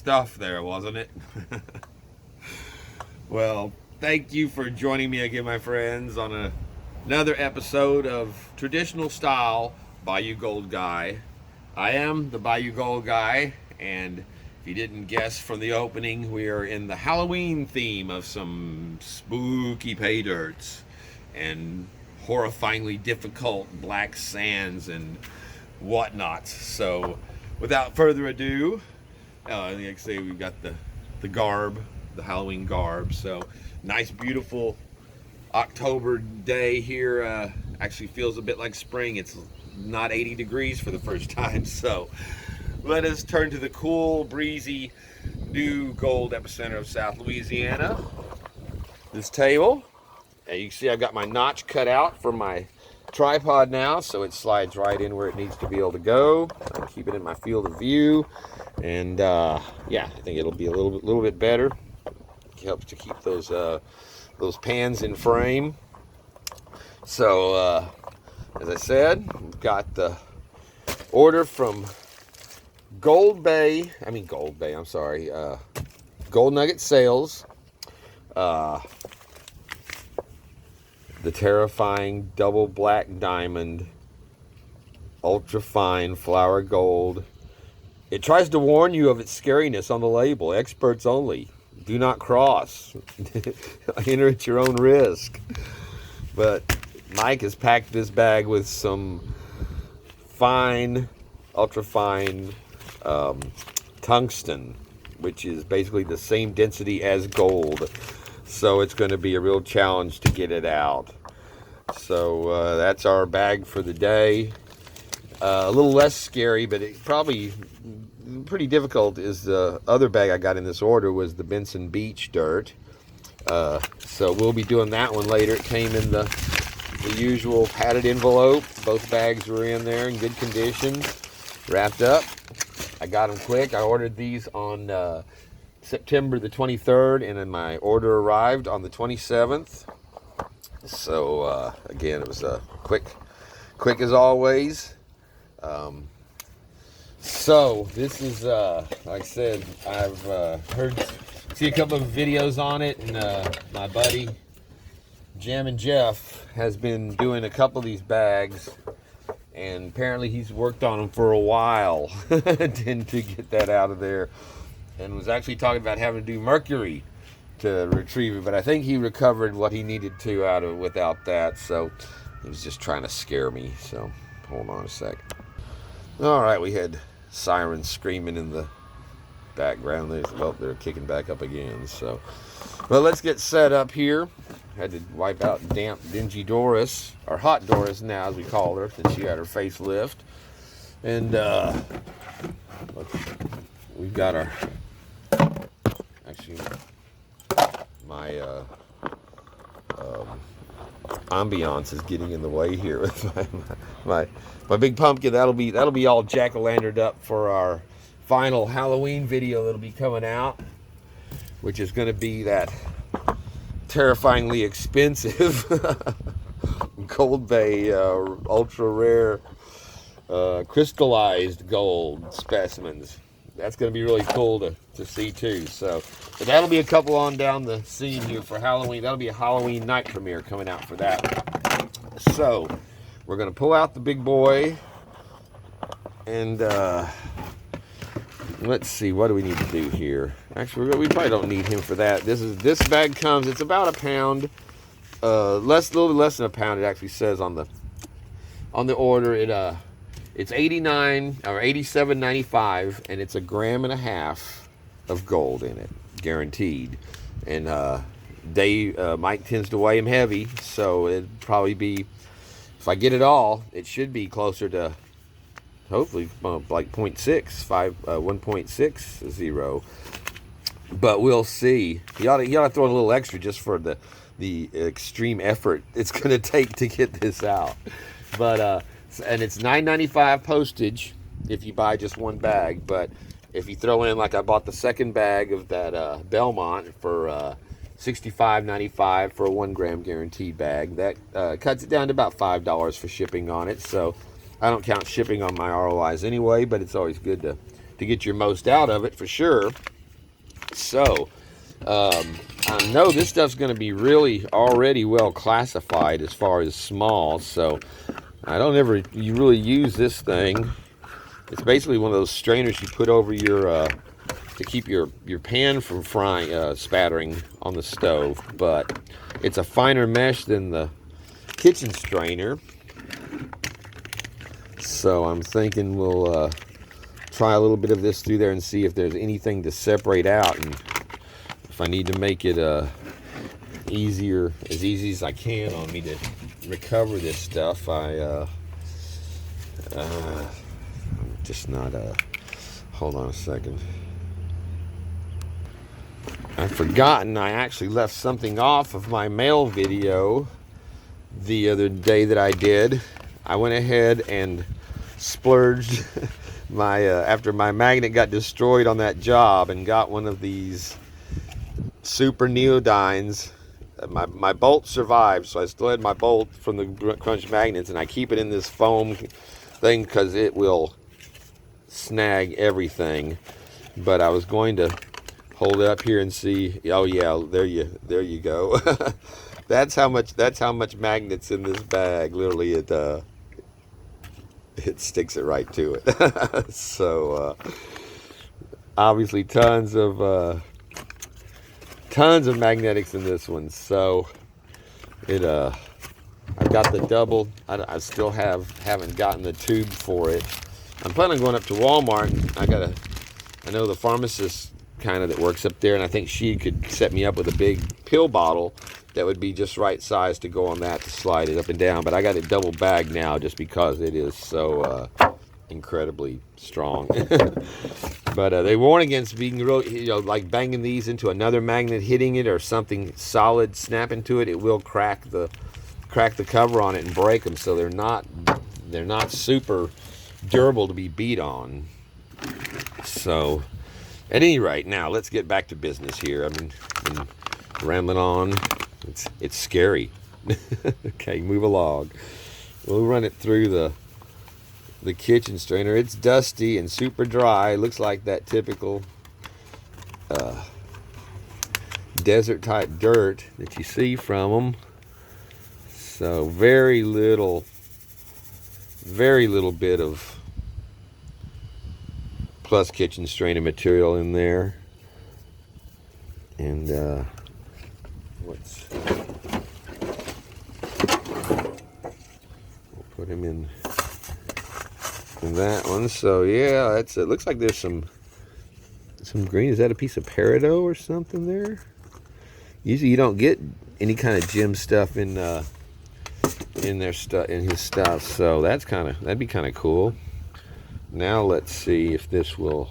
stuff there, wasn't it? Well, thank you for joining me again, my friends, on another episode of Traditional Style Bayou Gold Guy. I am the Bayou Gold Guy, and if you didn't guess from the opening, we are in the Halloween theme of some spooky Paydirts and horrifyingly difficult black sands and whatnot. So, without further ado, like I say, we've got the garb, the Halloween garb. So, nice, beautiful October day here. Actually feels a bit like spring. It's not 80 degrees for the first time. So, let us turn to the cool, breezy, new gold epicenter of South Louisiana. This table. And you can see I've got my notch cut out for my tripod now, so it slides right in where it needs to be able to go. I'll keep it in my field of view, and yeah, I think it'll be a little bit better. It helps to keep those pans in frame. So as I said, we've got the order from Gold Nugget Sales. The terrifying double black diamond, ultra fine flower gold. It tries to warn you of its scariness on the label. Experts only. Do not cross. Enter at your own risk. But Mike has packed this bag with some fine, ultra fine tungsten, which is basically the same density as gold. So it's going to be a real challenge to get it out. So that's our bag for the day. A little less scary, but it probably pretty difficult is the other bag I got in this order was the Benson Beach dirt. So we'll be doing that one later. It came in the usual padded envelope. Both bags were in there in good condition, wrapped up. I got them quick. I ordered these on September the 23rd, and then my order arrived on the 27th. So again, it was quick as always. So this is like I said, I've see a couple of videos on it, and my buddy Jammin' Jeff has been doing a couple of these bags, and apparently he's worked on them for a while to get that out of there. And was actually talking about having to do mercury to retrieve it, but I think he recovered what he needed to out of it without that. So he was just trying to scare me. So hold on a sec. All right, we had sirens screaming in the background. They're kicking back up again. So, well, let's get set up here. Had to wipe out damp, dingy Doris, or hot Doris now, as we call her, since she had her facelift. And we've got our. Actually, my ambiance is getting in the way here with my big pumpkin. That'll be all jack-o'-lanterned up for our final Halloween video that'll be coming out, which is going to be that terrifyingly expensive Gold Bay ultra rare crystallized gold specimens. That's going to be really cool to see too. So, but that'll be a couple on down the scene here for Halloween. That'll be a Halloween night premiere coming out for that. So, we're going to pull out the big boy, and let's see, what do we need to do here? Actually, we probably don't need him for that. This bag comes. It's about a pound, a little bit less than a pound. It actually says on the order. It's $89 or $87.95, and it's 1.5 grams of gold in it, guaranteed. And Mike tends to weigh him heavy, so it'd probably be, if I get it all, it should be closer to hopefully like 1.60. But we'll see. You ought to throw in a little extra just for the extreme effort it's going to take to get this out. But and it's $9.95 postage if you buy just one bag. But if you throw in, like I bought the second bag of that Belmont for $65.95 for a 1 gram guaranteed bag, that cuts it down to about $5 for shipping on it. So I don't count shipping on my ROIs anyway, but it's always good to get your most out of it for sure. So, I know this stuff's going to be really already well classified as far as small, so I don't ever you really use this thing. It's basically one of those strainers you put over your to keep your pan from frying, spattering on the stove, but it's a finer mesh than the kitchen strainer. So I'm thinking we'll try a little bit of this through there and see if there's anything to separate out, and if I need to make it as easy as I can on me to recover this stuff. I'm just not hold on a second. I've forgotten I actually left something off of my mail video the other day that I did. I went ahead and splurged my after my magnet got destroyed on that job, and got one of these super neodynes. My bolt survived, so I still had my bolt from the crunch magnets, and I keep it in this foam thing because it will snag everything. But I was going to hold it up here and see. Oh yeah, there you go. That's how much magnets in this bag. Literally, it sticks it right to it. So obviously tons of magnetics in this one. So it I've got the double. I still haven't gotten the tube for it. I'm planning on going up to Walmart, and I know the pharmacist kind of that works up there, and I think she could set me up with a big pill bottle that would be just right size to go on that to slide it up and down. But I got it double bagged now just because it is so incredibly strong. But they warn against being real, like banging these into another magnet, hitting it, or something solid snapping to it. It will crack the cover on it and break them. So they're not super durable to be beat on. So at any rate, now let's get back to business here. I've been rambling on. It's scary. Okay, move along. We'll run it through the kitchen strainer. It's dusty and super dry. Looks like that typical desert type dirt that you see from them. So very little bit of plus kitchen strainer material in there. And we'll put him in that one. So yeah, it looks like there's some green. Is that a piece of peridot or something there? Usually you don't get any kind of gem stuff in his stuff, so that'd be kind of cool. Now let's see if this will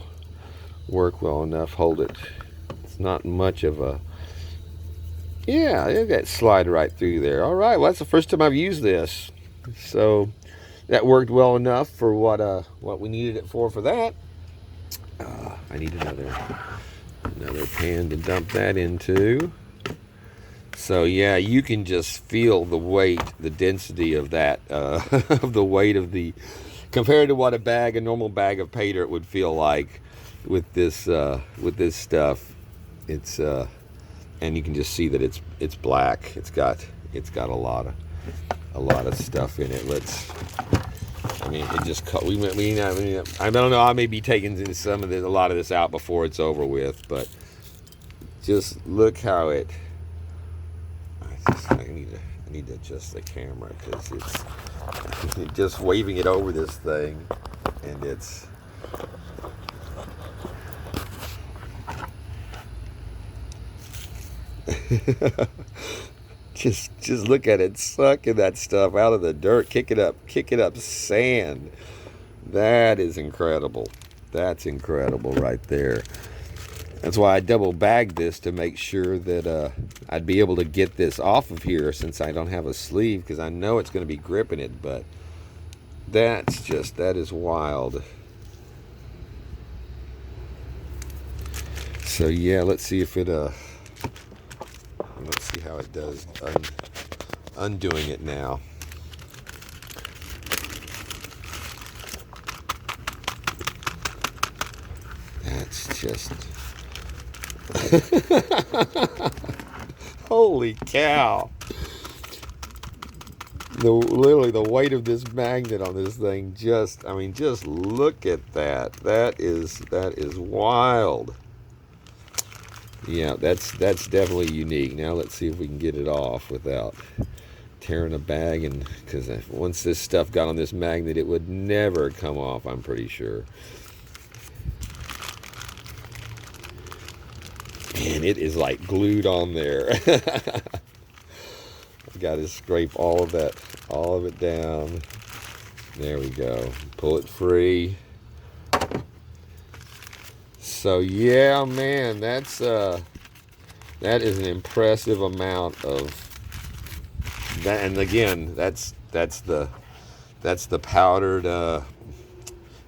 work well enough. Hold it. It's not much of a, yeah, that slide right through there. All right, well, that's the first time I've used this, so that worked well enough for what we needed it for that. I need another pan to dump that into. So yeah, you can just feel the weight, the density of that, of the weight of the, compared to what a normal bag of Paydirt would feel like with this stuff. It's and you can just see that it's black. It's got a lot of stuff in it. It just cut. I don't know. I may be taking a lot of this out before it's over with, but just look how it. I need to adjust the camera because it's just waving it over this thing, and it's just look at it sucking that stuff out of the dirt, kick it up sand. That is incredible. That's incredible right there. That's why I double bagged this, to make sure that I'd be able to get this off of here, since I don't have a sleeve, because I know it's going to be gripping it. But that is wild. So yeah, let's see if it let's see how it does undoing it now. That's just Holy cow. Literally the weight of this magnet on this thing, just look at that. That is wild. Yeah, that's definitely unique. Now let's see if we can get it off without tearing a bag, and because once this stuff got on this magnet, it would never come off, I'm pretty sure. And it is like glued on there. I've got to scrape all of it down. There we go. Pull it free. So yeah, man, that is an impressive amount of that. And again, that's the powdered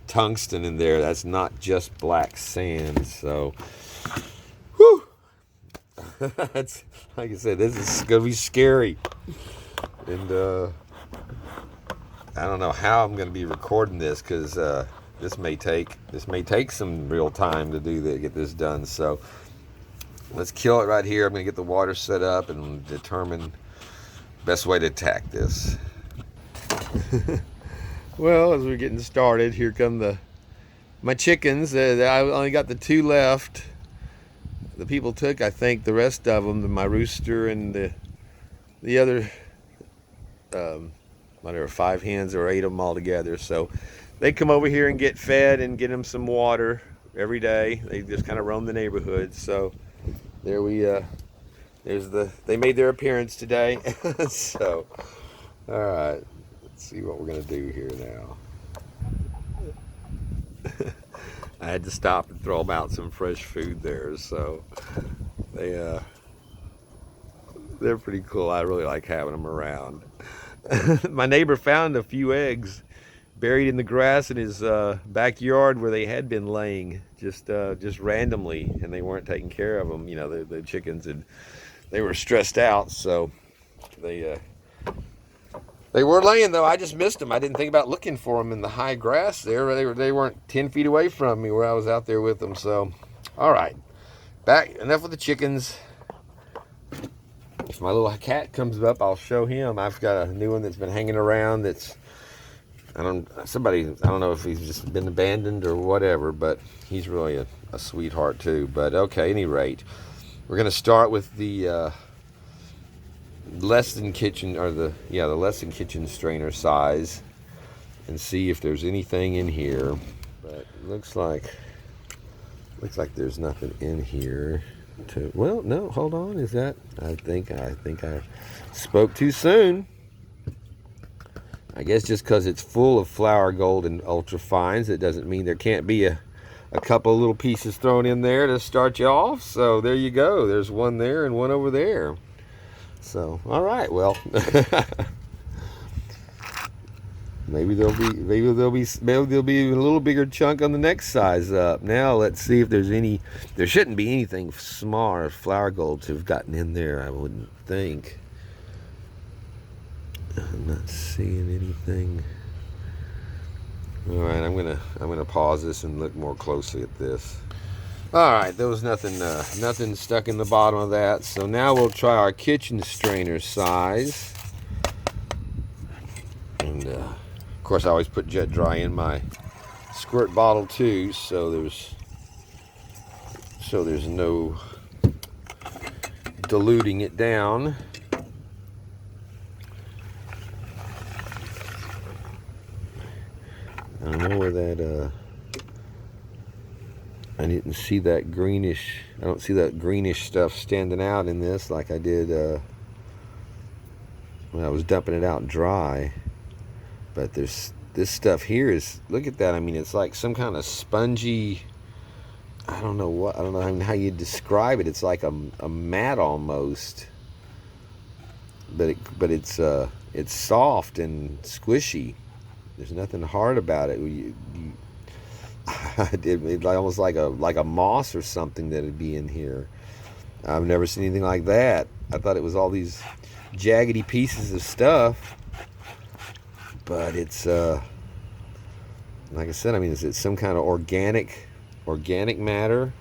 tungsten in there. That's not just black sand. So, whew. That's, like I said, this is gonna be scary. And I don't know how I'm gonna be recording this, because this may take some real time to get this done. So let's kill it right here. I'm gonna get the water set up and determine best way to attack this. Well, as we're getting started, here come my chickens. I only got the 2 left. The people took, I think, the rest of them. My rooster and the other whatever, 5 hens or 8 of them all together. So they come over here and get fed and get them some water every day. They just kind of roam the neighborhood. So there they made their appearance today. So, all right, let's see what we're gonna do here now. I had to stop and throw them out some fresh food there. So they're pretty cool. I really like having them around. My neighbor found a few eggs buried in the grass in his backyard where they had been laying just randomly, and they weren't taking care of them. You know, the chickens, and they were stressed out, so they were laying, though. I just missed them. I didn't think about looking for them in the high grass there. They weren't 10 feet away from me where I was out there with them. So, all right, enough with the chickens. If my little cat comes up, I'll show him. I've got a new one that's been hanging around. I don't know if he's just been abandoned or whatever, but he's really a sweetheart too. But okay, at any rate, we're gonna start with the less than kitchen strainer size, and see if there's anything in here. But looks like there's nothing in here. Well, no, hold on. Is that? I think I spoke too soon. I guess just because it's full of flour gold and ultra fines, it doesn't mean there can't be a couple little pieces thrown in there to start you off. So there you go. There's one there and one over there. So, all right. Well, maybe there'll be a little bigger chunk on the next size up. Now let's see if there's any. There shouldn't be anything small or flour gold to have gotten in there, I wouldn't think. I'm not seeing anything. All right, I'm gonna pause this and look more closely at this. All right, there was nothing stuck in the bottom of that. So now we'll try our kitchen strainer size. And of course, I always put jet dry in my squirt bottle too, so there's no diluting it down. I don't know where that I didn't see that greenish. I don't see that greenish stuff standing out in this like I did when I was dumping it out dry. But this stuff here is, look at that. I mean, it's like some kind of spongy, I don't know how you describe it. It's like a mat almost, but it's soft and squishy. There's nothing hard about it. It's almost like a moss or something that'd be in here. I've never seen anything like that. I thought it was all these jaggedy pieces of stuff, but it's like I said. I mean, it's some kind of organic matter.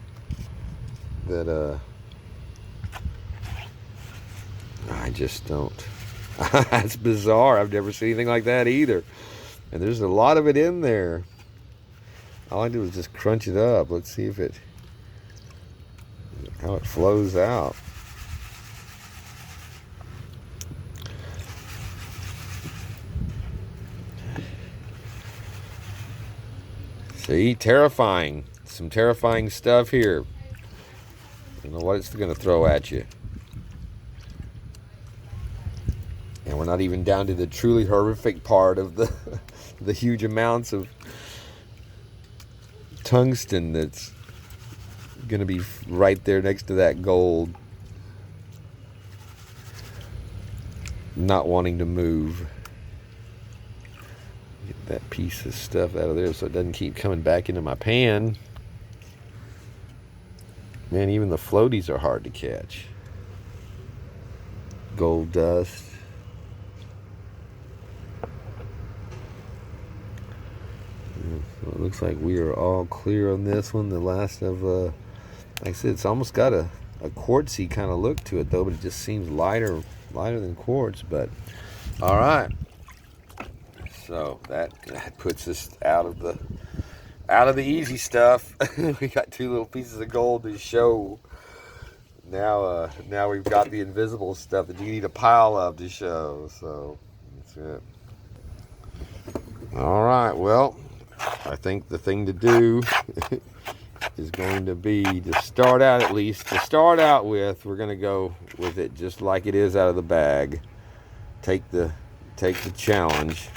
that I just don't. That's bizarre. I've never seen anything like that either. And there's a lot of it in there. All I do is just crunch it up. Let's see if how it flows out. See, terrifying. Some terrifying stuff here. I don't know what it's going to throw at you. And we're not even down to the truly horrific part of the huge amounts of tungsten that's going to be right there next to that gold. Not wanting to move. Get that piece of stuff out of there so it doesn't keep coming back into my pan. Man, even the floaties are hard to catch. Gold dust. So it looks like we are all clear on this one. The last of, like I said, it's almost got a quartzy kind of look to it though, but it just seems lighter than quartz. But all right, so that puts us out of the easy stuff. We got 2 little pieces of gold to show. Now we've got the invisible stuff that you need a pile of to show. So that's it. All right, well, I think the thing to do is going to be to start out, at least to start out with, we're going to go with it just like it is out of the bag. Take the challenge.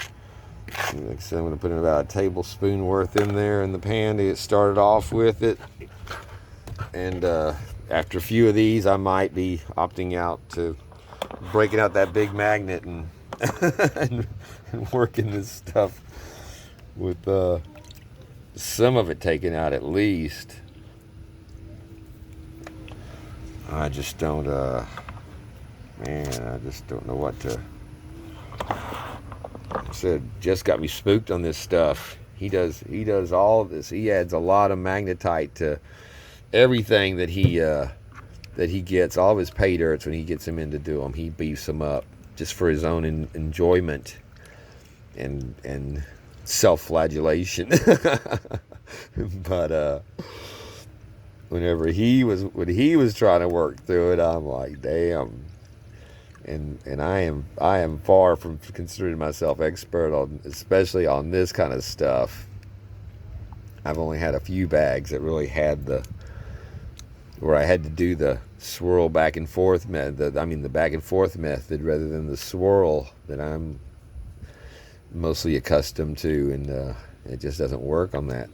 Like I said, I'm going to put in about a tablespoon worth in there in the pan to get started off with it. And after a few of these, I might be opting out to breaking out that big magnet and and working this stuff with some of it taken out at least. I just don't, man, I just don't know what to. Like I said, Jess got me spooked on this stuff. He does all of this. He adds a lot of magnetite to everything that he gets. All of his Paydirts, when he gets them in to do them, he beefs them up just for his own enjoyment and self-flagellation. But when he was trying to work through it, I'm like, damn. And I am far from considering myself expert on, especially on this kind of stuff. I've only had a few bags that really had where I had to do the swirl back and forth method. The back and forth method rather than the swirl that I'm mostly accustomed to, and it just doesn't work on that,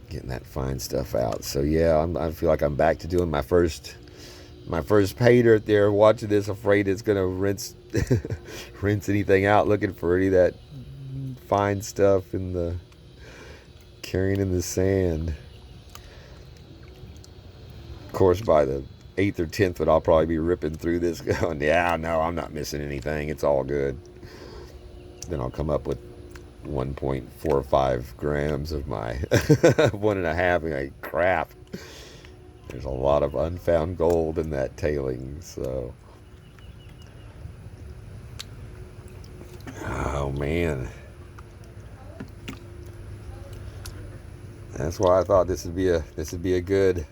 getting that fine stuff out. So yeah, I feel like I'm back to doing my first Paydirt there, watching this, afraid it's gonna rinse anything out, looking for any of that fine stuff in the carrying in the sand. Of course, by the 8th or 10th one, I'll probably be ripping through this going, yeah, no, I'm not missing anything. It's all good. Then I'll come up with 1.45 grams of my 1.5, like, crap. There's a lot of unfound gold in that tailing, so. Oh, man. That's why I thought this would be a good.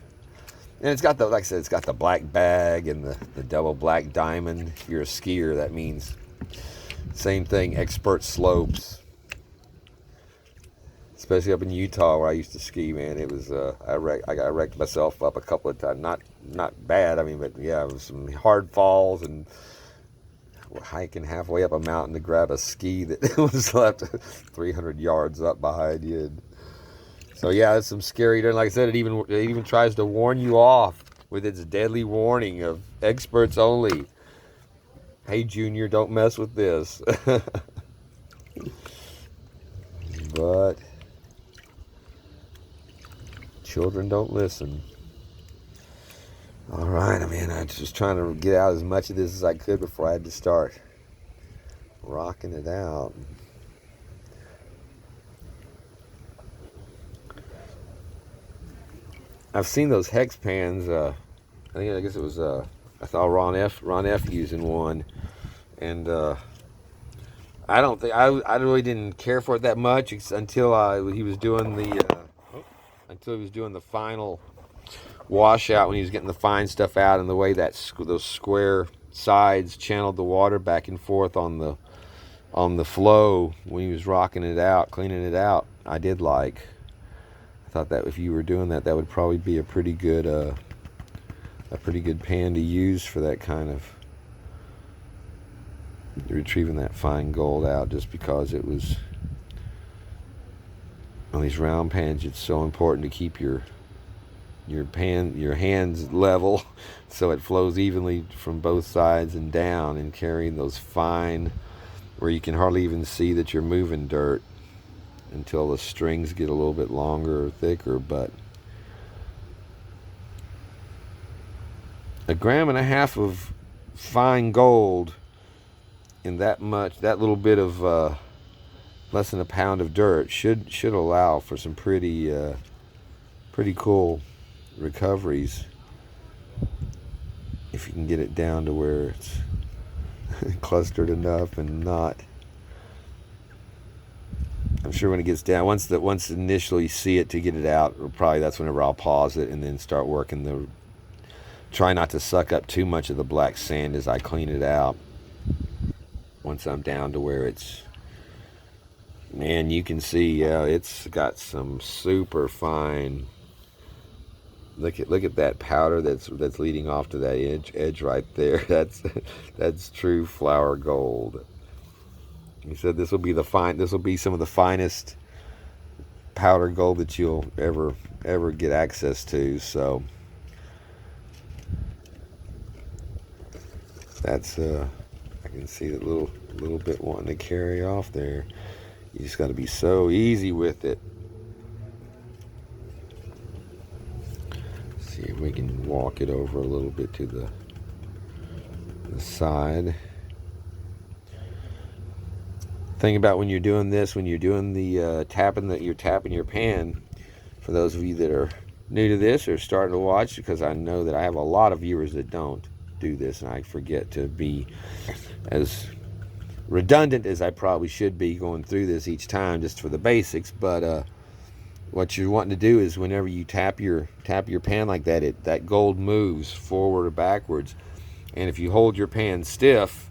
And it's got like I said, it's got the black bag and the double black diamond. If you're a skier, that means same thing, expert slopes. Especially up in Utah where I used to ski, man. It was I wrecked myself up a couple of times. Not bad, but yeah, it was some hard falls and hiking halfway up a mountain to grab a ski that was left 300 yards up behind you. So yeah, it's some scary. Like I said, it even tries to warn you off with its deadly warning of experts only. Hey, Junior, don't mess with this. But children don't listen. All right, I was just trying to get out as much of this as I could before I had to start rocking it out. I've seen those hex pans. I guess it was I saw Ron F using one, and I don't think I really didn't care for it that much until he was doing the final washout, when he was getting the fine stuff out, and the way that those square sides channeled the water back and forth on the flow when he was rocking it out, cleaning it out. I thought that if you were doing that, that would probably be a pretty good pan to use for that kind of retrieving that fine gold out, just because it was on these round pans. It's so important to keep your hands level so it flows evenly from both sides and down, and carrying those fine where you can hardly even see that you're moving dirt until the strings get a little bit longer or thicker. But 1.5 grams of fine gold in that little bit of less than a pound of dirt should allow for some pretty cool recoveries, if you can get it down to where it's clustered enough and not. I'm sure when it gets down, once initially you see it to get it out, that's whenever I'll pause it and then start working try not to suck up too much of the black sand as I clean it out. Once I'm down to where it's, man, you can see, it's got some super fine. Look at that powder that's leading off to that edge right there. That's true flour gold. He said this will be some of the finest powder gold that you'll ever get access to. So that's I can see that little bit wanting to carry off there. You just got to be so easy with it. See if we can walk it over a little bit to the side. Thing about when you're doing this, when you're doing the tapping your pan, for those of you that are new to this or starting to watch, because I know that I have a lot of viewers that don't do this, and I forget to be as redundant as I probably should be going through this each time just for the basics. But what you're wanting to do is, whenever you tap your pan like that, that gold moves forward or backwards, and if you hold your pan stiff,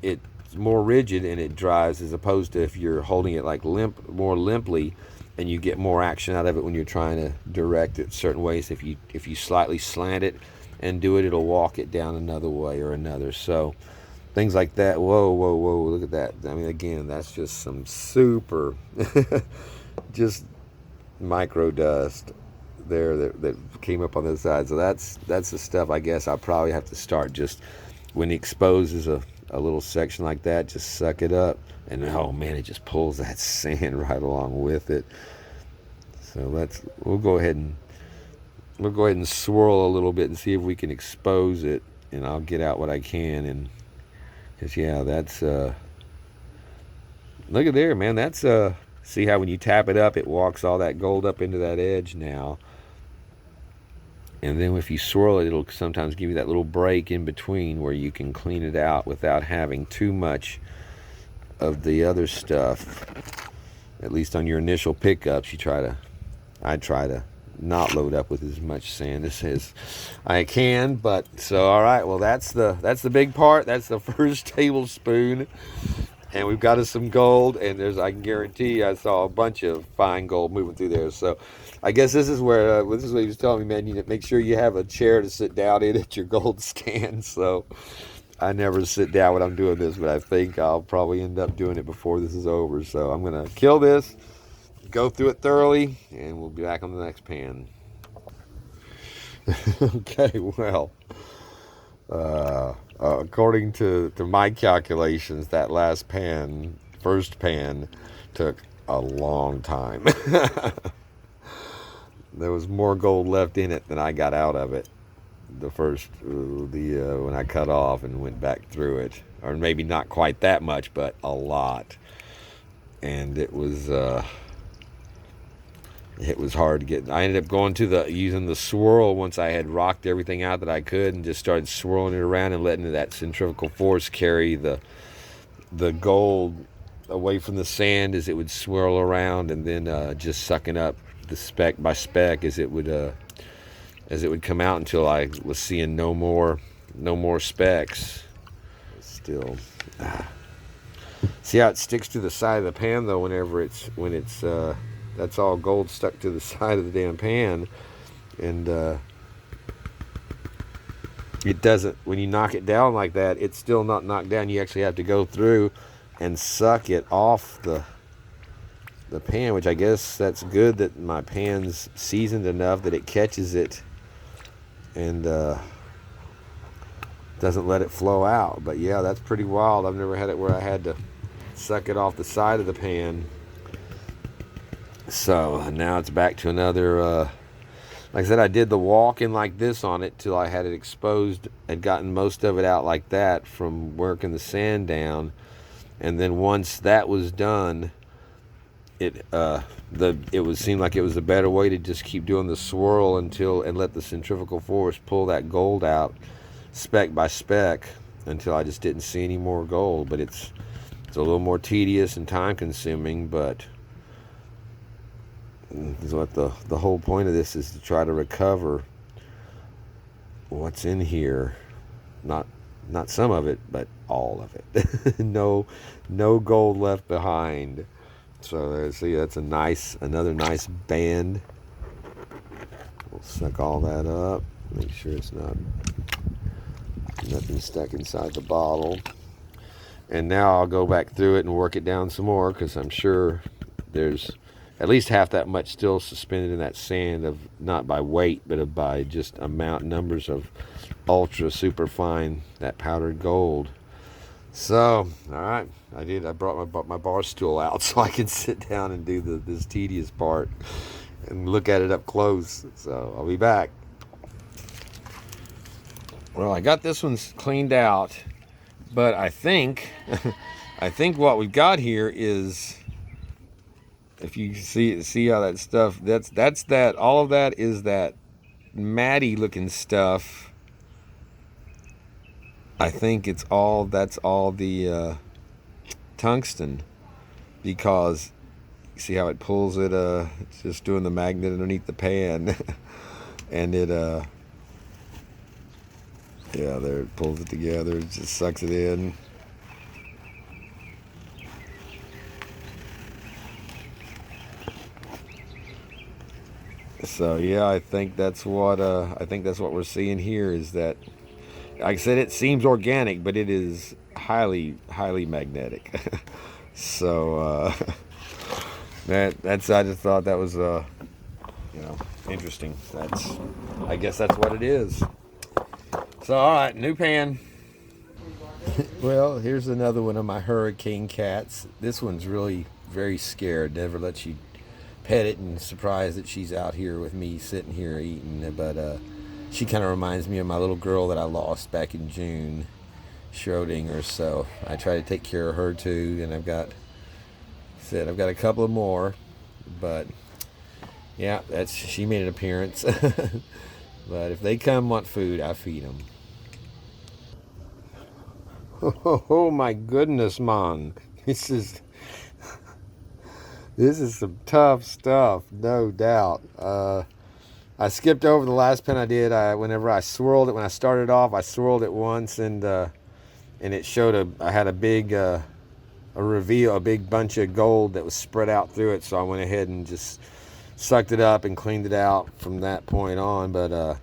it's more rigid and it dries, as opposed to if you're holding it like more limply, and you get more action out of it when you're trying to direct it certain ways. If you slightly slant it and do it, it'll walk it down another way or another. So things like that. Whoa, look at that. I mean, again, that's just some super just micro dust there that came up on the side. So that's the stuff I guess I'll probably have to start, just when he exposes a little section like that, just suck it up, and oh man, it just pulls that sand right along with it. So we'll go ahead and swirl a little bit and see if we can expose it, and I'll get out what I can. And because yeah, that's look at there, man. That's see how when you tap it up, it walks all that gold up into that edge now. And then if you swirl it, it'll sometimes give you that little break in between where you can clean it out without having too much of the other stuff. At least on your initial pickups, I try to not load up with as much sand as I can. But so, all right, well, that's the big part. That's the first tablespoon. And we've got us some gold, and I can guarantee you, I saw a bunch of fine gold moving through there. So I guess this is where, this is what he was telling me, man, you need to make sure you have a chair to sit down in at your gold stand. So I never sit down when I'm doing this, but I think I'll probably end up doing it before this is over. So I'm going to kill this, go through it thoroughly, and we'll be back on the next pan. Okay, well, according to my calculations, that first pan took a long time. There was more gold left in it than I got out of it when I cut off and went back through it. Or maybe not quite that much, but a lot. And it was it was hard to get. I ended up going to using the swirl once I had rocked everything out that I could, and just started swirling it around and letting that centrifugal force carry the gold away from the sand as it would swirl around, and then just sucking up the speck by speck as it would come out until I was seeing no more specks. Still, see how it sticks to the side of the pan though. When it's that's all gold stuck to the side of the damn pan, and it doesn't. When you knock it down like that, it's still not knocked down. You actually have to go through and suck it off the pan, which I guess that's good that my pan's seasoned enough that it catches it and doesn't let it flow out. But yeah, that's pretty wild. I've never had it where I had to suck it off the side of the pan. So now it's back to another, like I said, I did the walking like this on it till I had it exposed, had gotten most of it out like that from working the sand down. And then once that was done, it seemed like it was a better way to just keep doing the swirl and let the centrifugal force pull that gold out speck by speck until I just didn't see any more gold. But it's a little more tedious and time consuming, but what the whole point of this is to try to recover what's in here. Not some of it, but all of it. no gold left behind. So see, that's another nice band. We'll suck all that up. Make sure it's nothing stuck inside the bottle. And now I'll go back through it and work it down some more, because I'm sure there's at least half that much still suspended in that sand, of not by weight, but by just numbers of ultra super fine, that powdered gold. So, all right, I brought my bar stool out so I can sit down and do this tedious part and look at it up close. So I'll be back. Well, I got this one cleaned out, but I think what we've got here is, if you see how that stuff, that's all of that is that matty looking stuff. I think that's all the tungsten, because you see how it pulls it, it's just doing the magnet underneath the pan. And it yeah, there, it pulls it together, it just sucks it in. So yeah, I think that's what we're seeing here, is that, like I said, it seems organic, but it is highly magnetic. So that's I just thought that was interesting. I guess that's what it is. So all right, new pan. Well, here's another one of my hurricane cats. This one's really very scared, never lets you pet it, and surprised that she's out here with me sitting here eating. But she kind of reminds me of my little girl that I lost back in June, Schrodinger. So I try to take care of her too, and I've got a couple of more, but yeah, she made an appearance. But if they come want food, I feed them. Oh my goodness, man, this is some tough stuff, no doubt. I skipped over the last pen I did. Whenever I swirled it, when I started off, I swirled it once, and it showed I had a big reveal, a big bunch of gold that was spread out through it. So I went ahead and just sucked it up and cleaned it out from that point on. But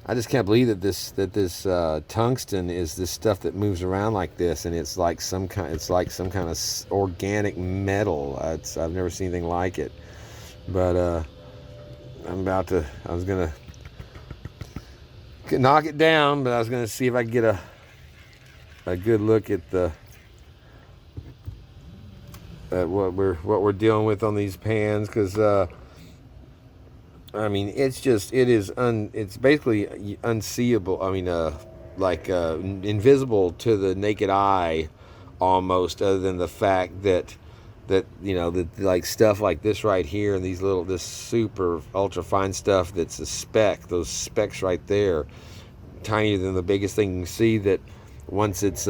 I just can't believe that this tungsten is this stuff that moves around like this, and it's like some kind of organic metal. I've never seen anything like it. But I was gonna knock it down, but I was gonna see if I could get a good look at what we're dealing with on these pans, because I mean, it's basically unseeable. I mean, invisible to the naked eye almost, other than the fact that that, you know, that like stuff like this right here, and this super ultra fine stuff that's a speck, those specks right there, tinier than the biggest thing. You can see that once it's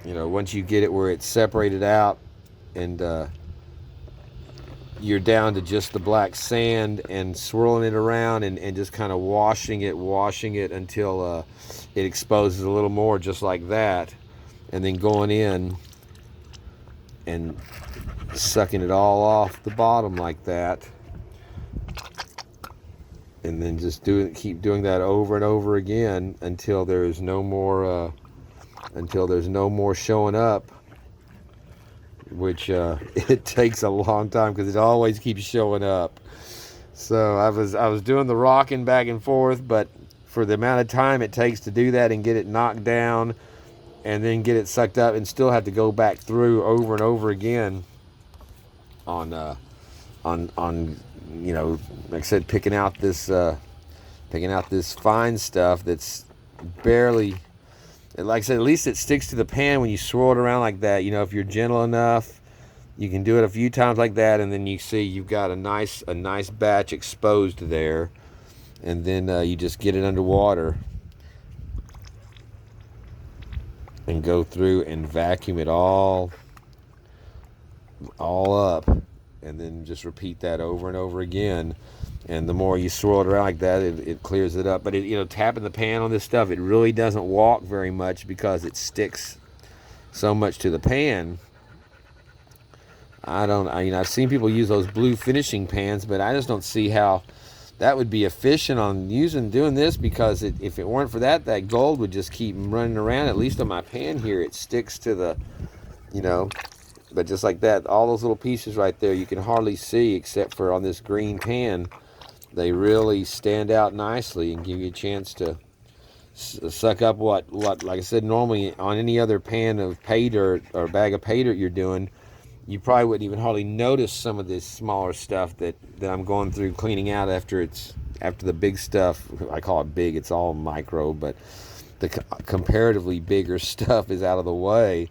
you know, once you get it where it's separated out, and you're down to just the black sand, and swirling it around, and just kind of washing it until it exposes a little more, just like that, and then going in and sucking it all off the bottom like that, and then just keep doing that over and over again until there's no more showing up, which it takes a long time because it always keeps showing up. So I was doing the rocking back and forth, but for the amount of time it takes to do that and get it knocked down and then get it sucked up, and still have to go back through over and over again on you know, like I said, picking out this fine stuff that's barely, like I said, at least it sticks to the pan when you swirl it around like that. You know, if you're gentle enough, you can do it a few times like that, and then you see you've got a nice batch exposed there, and then you just get it underwater and go through and vacuum it all up, and then just repeat that over and over again. And the more you swirl it around like that, it clears it up. But you know, tapping the pan on this stuff, it really doesn't walk very much because it sticks so much to the pan. You know, I've seen people use those blue finishing pans, but I just don't see how that would be efficient on doing this, because if it weren't for that gold would just keep running around. At least on my pan here, it sticks to the, you know, but just like that, all those little pieces right there, you can hardly see, except for on this green pan. They really stand out nicely and give you a chance to suck up what, like I said, normally on any other pan of pay dirt or bag of pay dirt you're doing, you probably wouldn't even hardly notice some of this smaller stuff that I'm going through cleaning out after the big stuff. I call it big, it's all micro, but the comparatively bigger stuff is out of the way,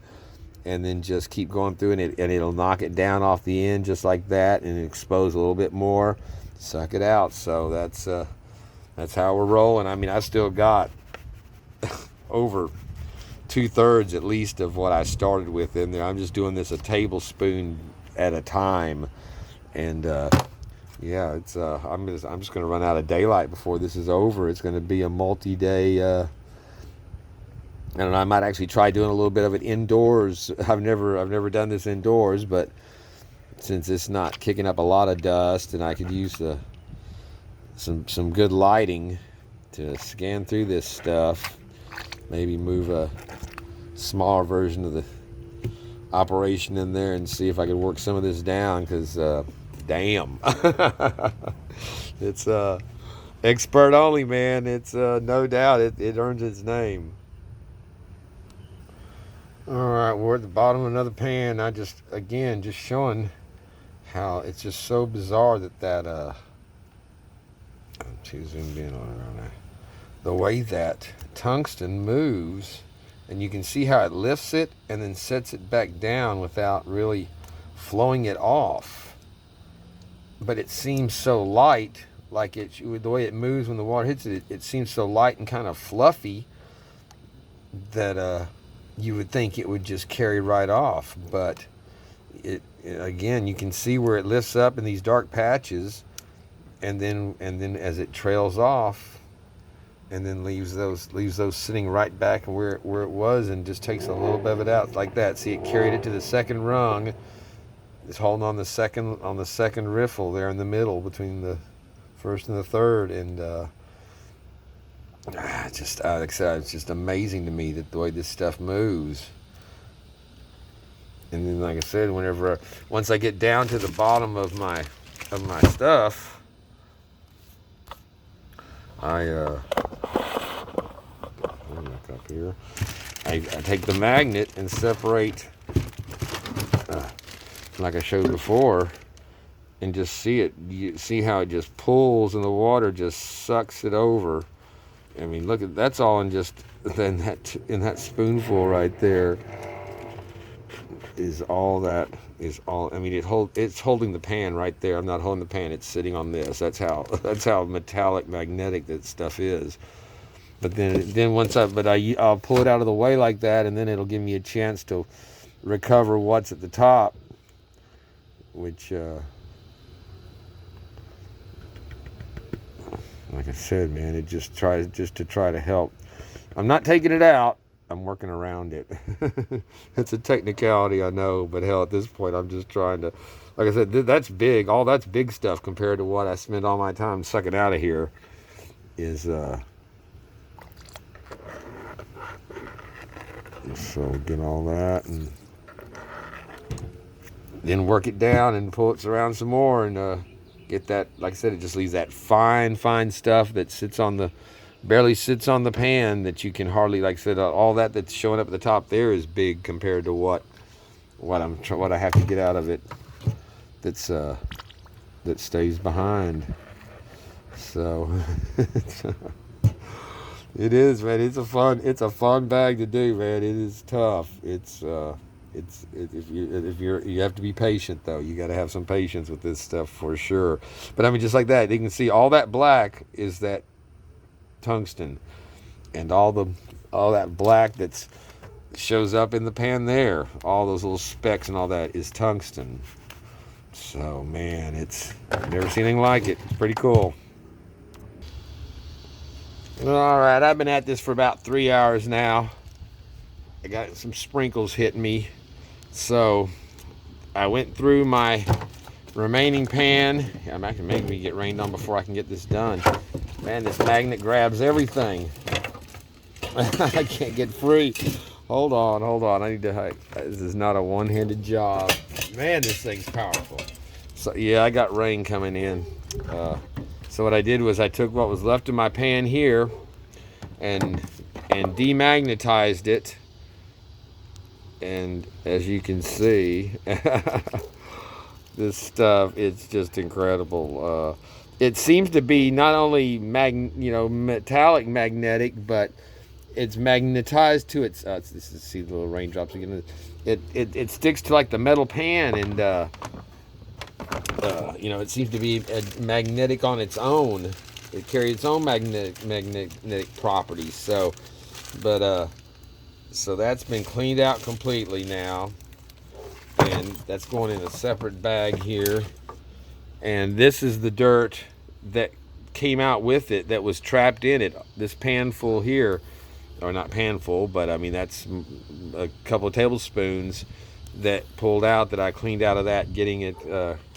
and then just keep going through, and it'll knock it down off the end just like that, and expose a little bit more, suck it out. So that's how we're rolling. I mean, I still got over 2/3 at least of what I started with in there. I'm just doing this a tablespoon at a time, and yeah, it's I'm just going to run out of daylight before this is over. It's going to be a multi-day. I don't know. I might actually try doing a little bit of it indoors. I've never done this indoors, but since it's not kicking up a lot of dust, and I could use some good lighting to scan through this stuff. Maybe move a smaller version of the operation in there and see if I could work some of this down, because damn, it's expert only, man. It's no doubt it earns its name. All right, we're at the bottom of another pan. I just showing how it's just so bizarre that I'm too zoomed in on it, aren't I? The way that tungsten moves, and you can see how it lifts it and then sets it back down without really flowing it off. But it seems so light, like the way it moves when the water hits it, it seems so light and kind of fluffy that you would think it would just carry right off. But again, you can see where it lifts up in these dark patches, and then as it trails off, and then leaves those sitting right back where it was, and just takes a little bit of it out like that. See, it carried it to the second rung. It's holding on the second riffle there in the middle between the first and the third, and like I said, it's just amazing to me that the way this stuff moves. And then, like I said, once I get down to the bottom of my stuff, up here, I take the magnet and separate, like I showed before, and just see it. You see how it just pulls, and the water just sucks it over. I mean, look at that's all in that spoonful right there. is all that is all. I mean, it's holding the pan right there. I'm not holding the pan. It's sitting on this. That's how metallic magnetic that stuff is. But then I'll pull it out of the way like that, and then it'll give me a chance to recover what's at the top, which like I said, man, it just to try to help. I'm not taking it out. I'm working around it. It's a technicality, I know, but hell, at this point, I'm just trying to, like I said, that's big. All that's big stuff compared to what I spend all my time sucking out of here. So get all that and then work it down and pull it around some more and get that. Like I said, it just leaves that fine stuff that barely sits on the pan that you can hardly, like I said, all that's showing up at the top there is big compared to what I have to get out of it that stays behind. So it is, man. It's a fun bag to do, man. It is tough. You have to be patient though. You got to have some patience with this stuff for sure. But I mean, just like that, you can see all that black is that tungsten, and all that black that shows up in the pan there, all those little specks and all that is tungsten. So man, I've never seen anything like it. It's pretty cool. All right, I've been at this for about 3 hours now. I got some sprinkles hitting me, so I went through my remaining pan. I'm not gonna make me get rained on before I can get this done. Man, this magnet grabs everything. I can't get free. Hold on. This is not a one-handed job. Man, this thing's powerful. So yeah, I got rain coming in. So what I did was I took what was left of my pan here and demagnetized it. And as you can see, this stuff, it's just incredible. It seems to be not only metallic magnetic, but it's magnetized to its. See the little raindrops again. It sticks to like the metal pan, and it seems to be magnetic on its own. It carries its own magnetic properties. So that's been cleaned out completely now, and that's going in a separate bag here. And this is the dirt that came out with it that was trapped in it. This pan full here, or not pan full, but I mean that's a couple of tablespoons that pulled out that I cleaned out of that, getting it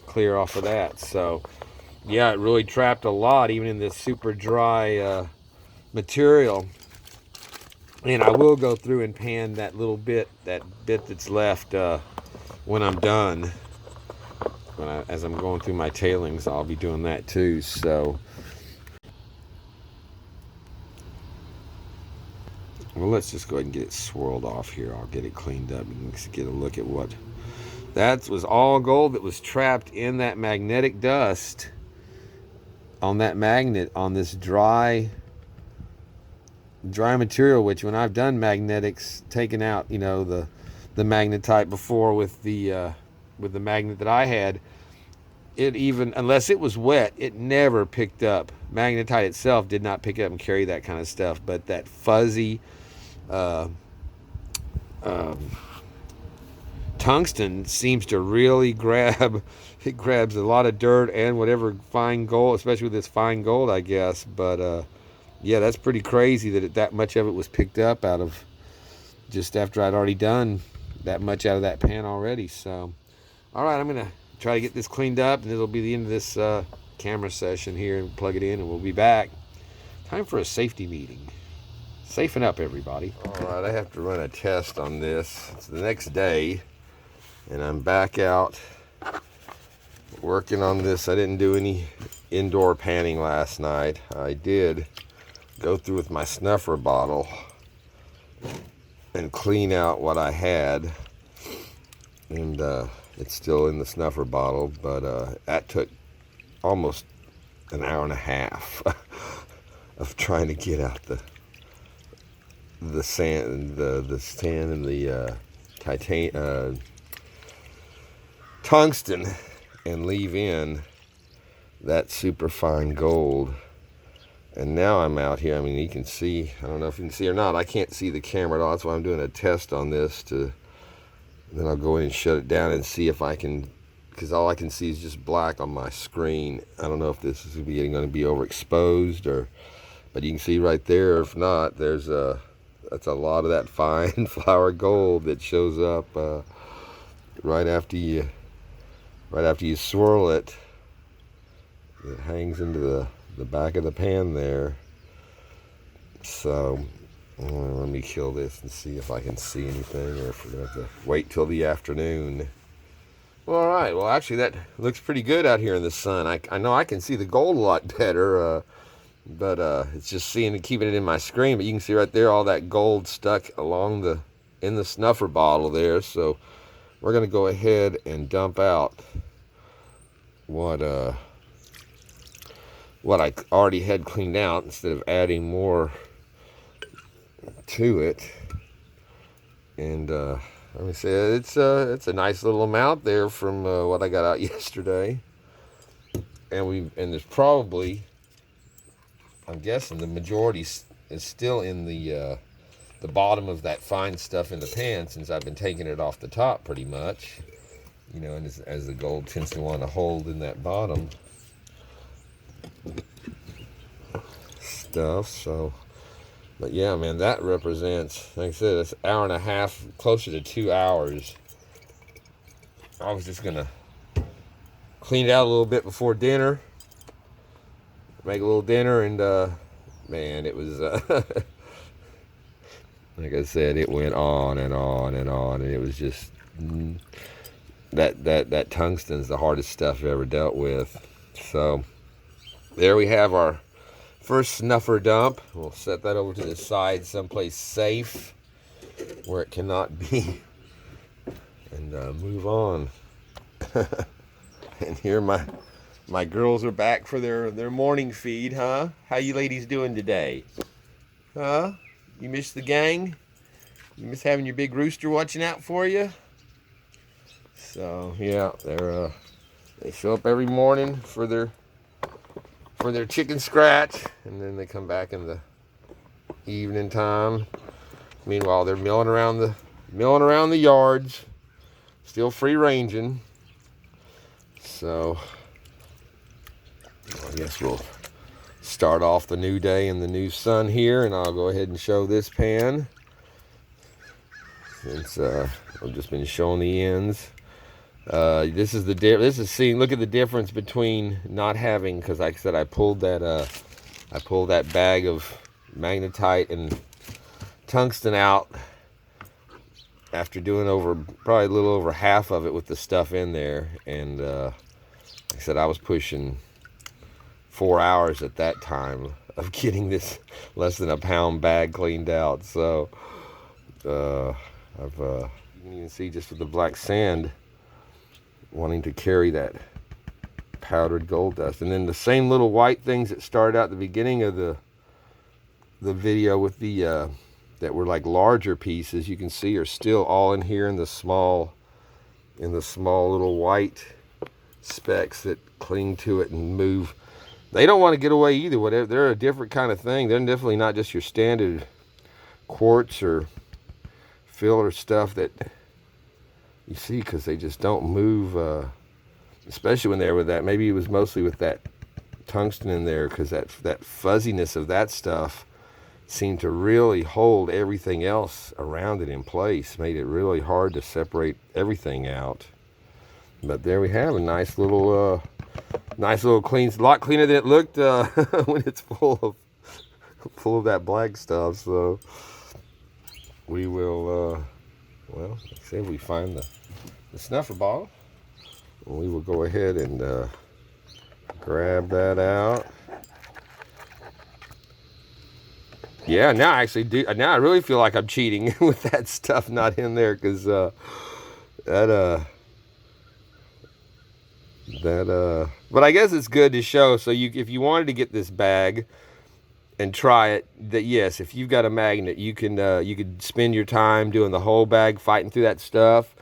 clear off of that. So yeah, it really trapped a lot, even in this super dry material. And I will go through and pan that bit that's left when I'm done. As I'm going through my tailings, I'll be doing that too. So, well, let's just go ahead and get it swirled off here. I'll get it cleaned up. You can get a look at what that was. All gold that was trapped in that magnetic dust on that magnet on this dry material. Which, when I've done magnetics, taken out the magnetite before with the magnet that I had, it even, unless it was wet, it never picked up. Magnetite itself did not pick up and carry that kind of stuff, but that fuzzy tungsten seems to really grab. It grabs a lot of dirt and whatever fine gold, especially with this fine gold, I guess. But yeah, that's pretty crazy that much of it was picked up out of just after I'd already done that much out of that pan already. So all right, I'm gonna try to get this cleaned up, and it'll be the end of this camera session here, and plug it in, and we'll be back. Time for a safety meeting. Safing up, everybody. All right, I have to run a test on this. It's the next day, and I'm back out working on this. I didn't do any indoor panning last night. I did go through with my snuffer bottle and clean out what I had, and it's still in the snuffer bottle, but that took almost an hour and a half of trying to get out the sand, the sand and the tungsten and leave in that super fine gold. And now I'm out here. I mean, you can see, I don't know if you can see or not. I can't see the camera at all. That's why I'm doing a test on this then I'll go in and shut it down and see if I can, because all I can see is just black on my screen. I don't know if this is going to be overexposed but you can see right there. If not, that's a lot of that fine flour gold that shows up right after you swirl it. It hangs into the back of the pan there. So let me kill this and see if I can see anything, or if we're going to have to wait till the afternoon. Well, all right. Well, actually, that looks pretty good out here in the sun. I know I can see the gold a lot better, but it's just keeping it in my screen. But you can see right there all that gold stuck in the snuffer bottle there. So we're going to go ahead and dump out what I already had cleaned out instead of adding more to it. And let me say, it's a nice little amount there from what I got out yesterday. And there's probably, I'm guessing the majority is still in the bottom of that fine stuff in the pan, since I've been taking it off the top pretty much. You know, and as the gold tends to want to hold in that bottom stuff. So, but yeah, man, that represents, like I said, it's an hour and a half, closer to 2 hours. I was just gonna clean it out a little bit before dinner, make a little dinner, and man, it was like I said, it went on and on and on, and it was just that tungsten's the hardest stuff I've ever dealt with. So there we have our first snuffer dump. We'll set that over to the side, someplace safe where it cannot be, and move on. And here my girls are back for their morning feed, huh? How you ladies doing today? Huh? You miss the gang? You miss having your big rooster watching out for you? So yeah, they show up every morning for their chicken scratch, and then they come back in the evening time. Meanwhile, they're milling around the yards, still free ranging. So I guess we'll start off the new day in the new sun here, and I'll go ahead and show this pan, since I've just been showing the ends. This is seeing. Look at the difference between not having, because like I said, I pulled that bag of magnetite and tungsten out after doing probably a little over half of it with the stuff in there, and like I said, I was pushing 4 hours at that time of getting this less than a pound bag cleaned out. So you can even see just with the black sand wanting to carry that powdered gold dust. And then the same little white things that started out at the beginning of the video with the that were like larger pieces, you can see are still all in here in the small little white specks that cling to it and move. They don't want to get away either. Whatever, they're a different kind of thing. They're definitely not just your standard quartz or filler stuff that you see, because they just don't move, especially when they're with that. Maybe it was mostly with that tungsten in there, because that fuzziness of that stuff seemed to really hold everything else around it in place, made it really hard to separate everything out. But there we have a nice little clean, a lot cleaner than it looked when it's full of that black stuff. So we will, well, let's see if we find the snuffer bottle. We will go ahead and grab that out. Yeah, now I actually do. Now I really feel like I'm cheating with that stuff not in there, because but I guess it's good to show. So if you wanted to get this bag and try it, that yes, if you've got a magnet, you could spend your time doing the whole bag fighting through that stuff.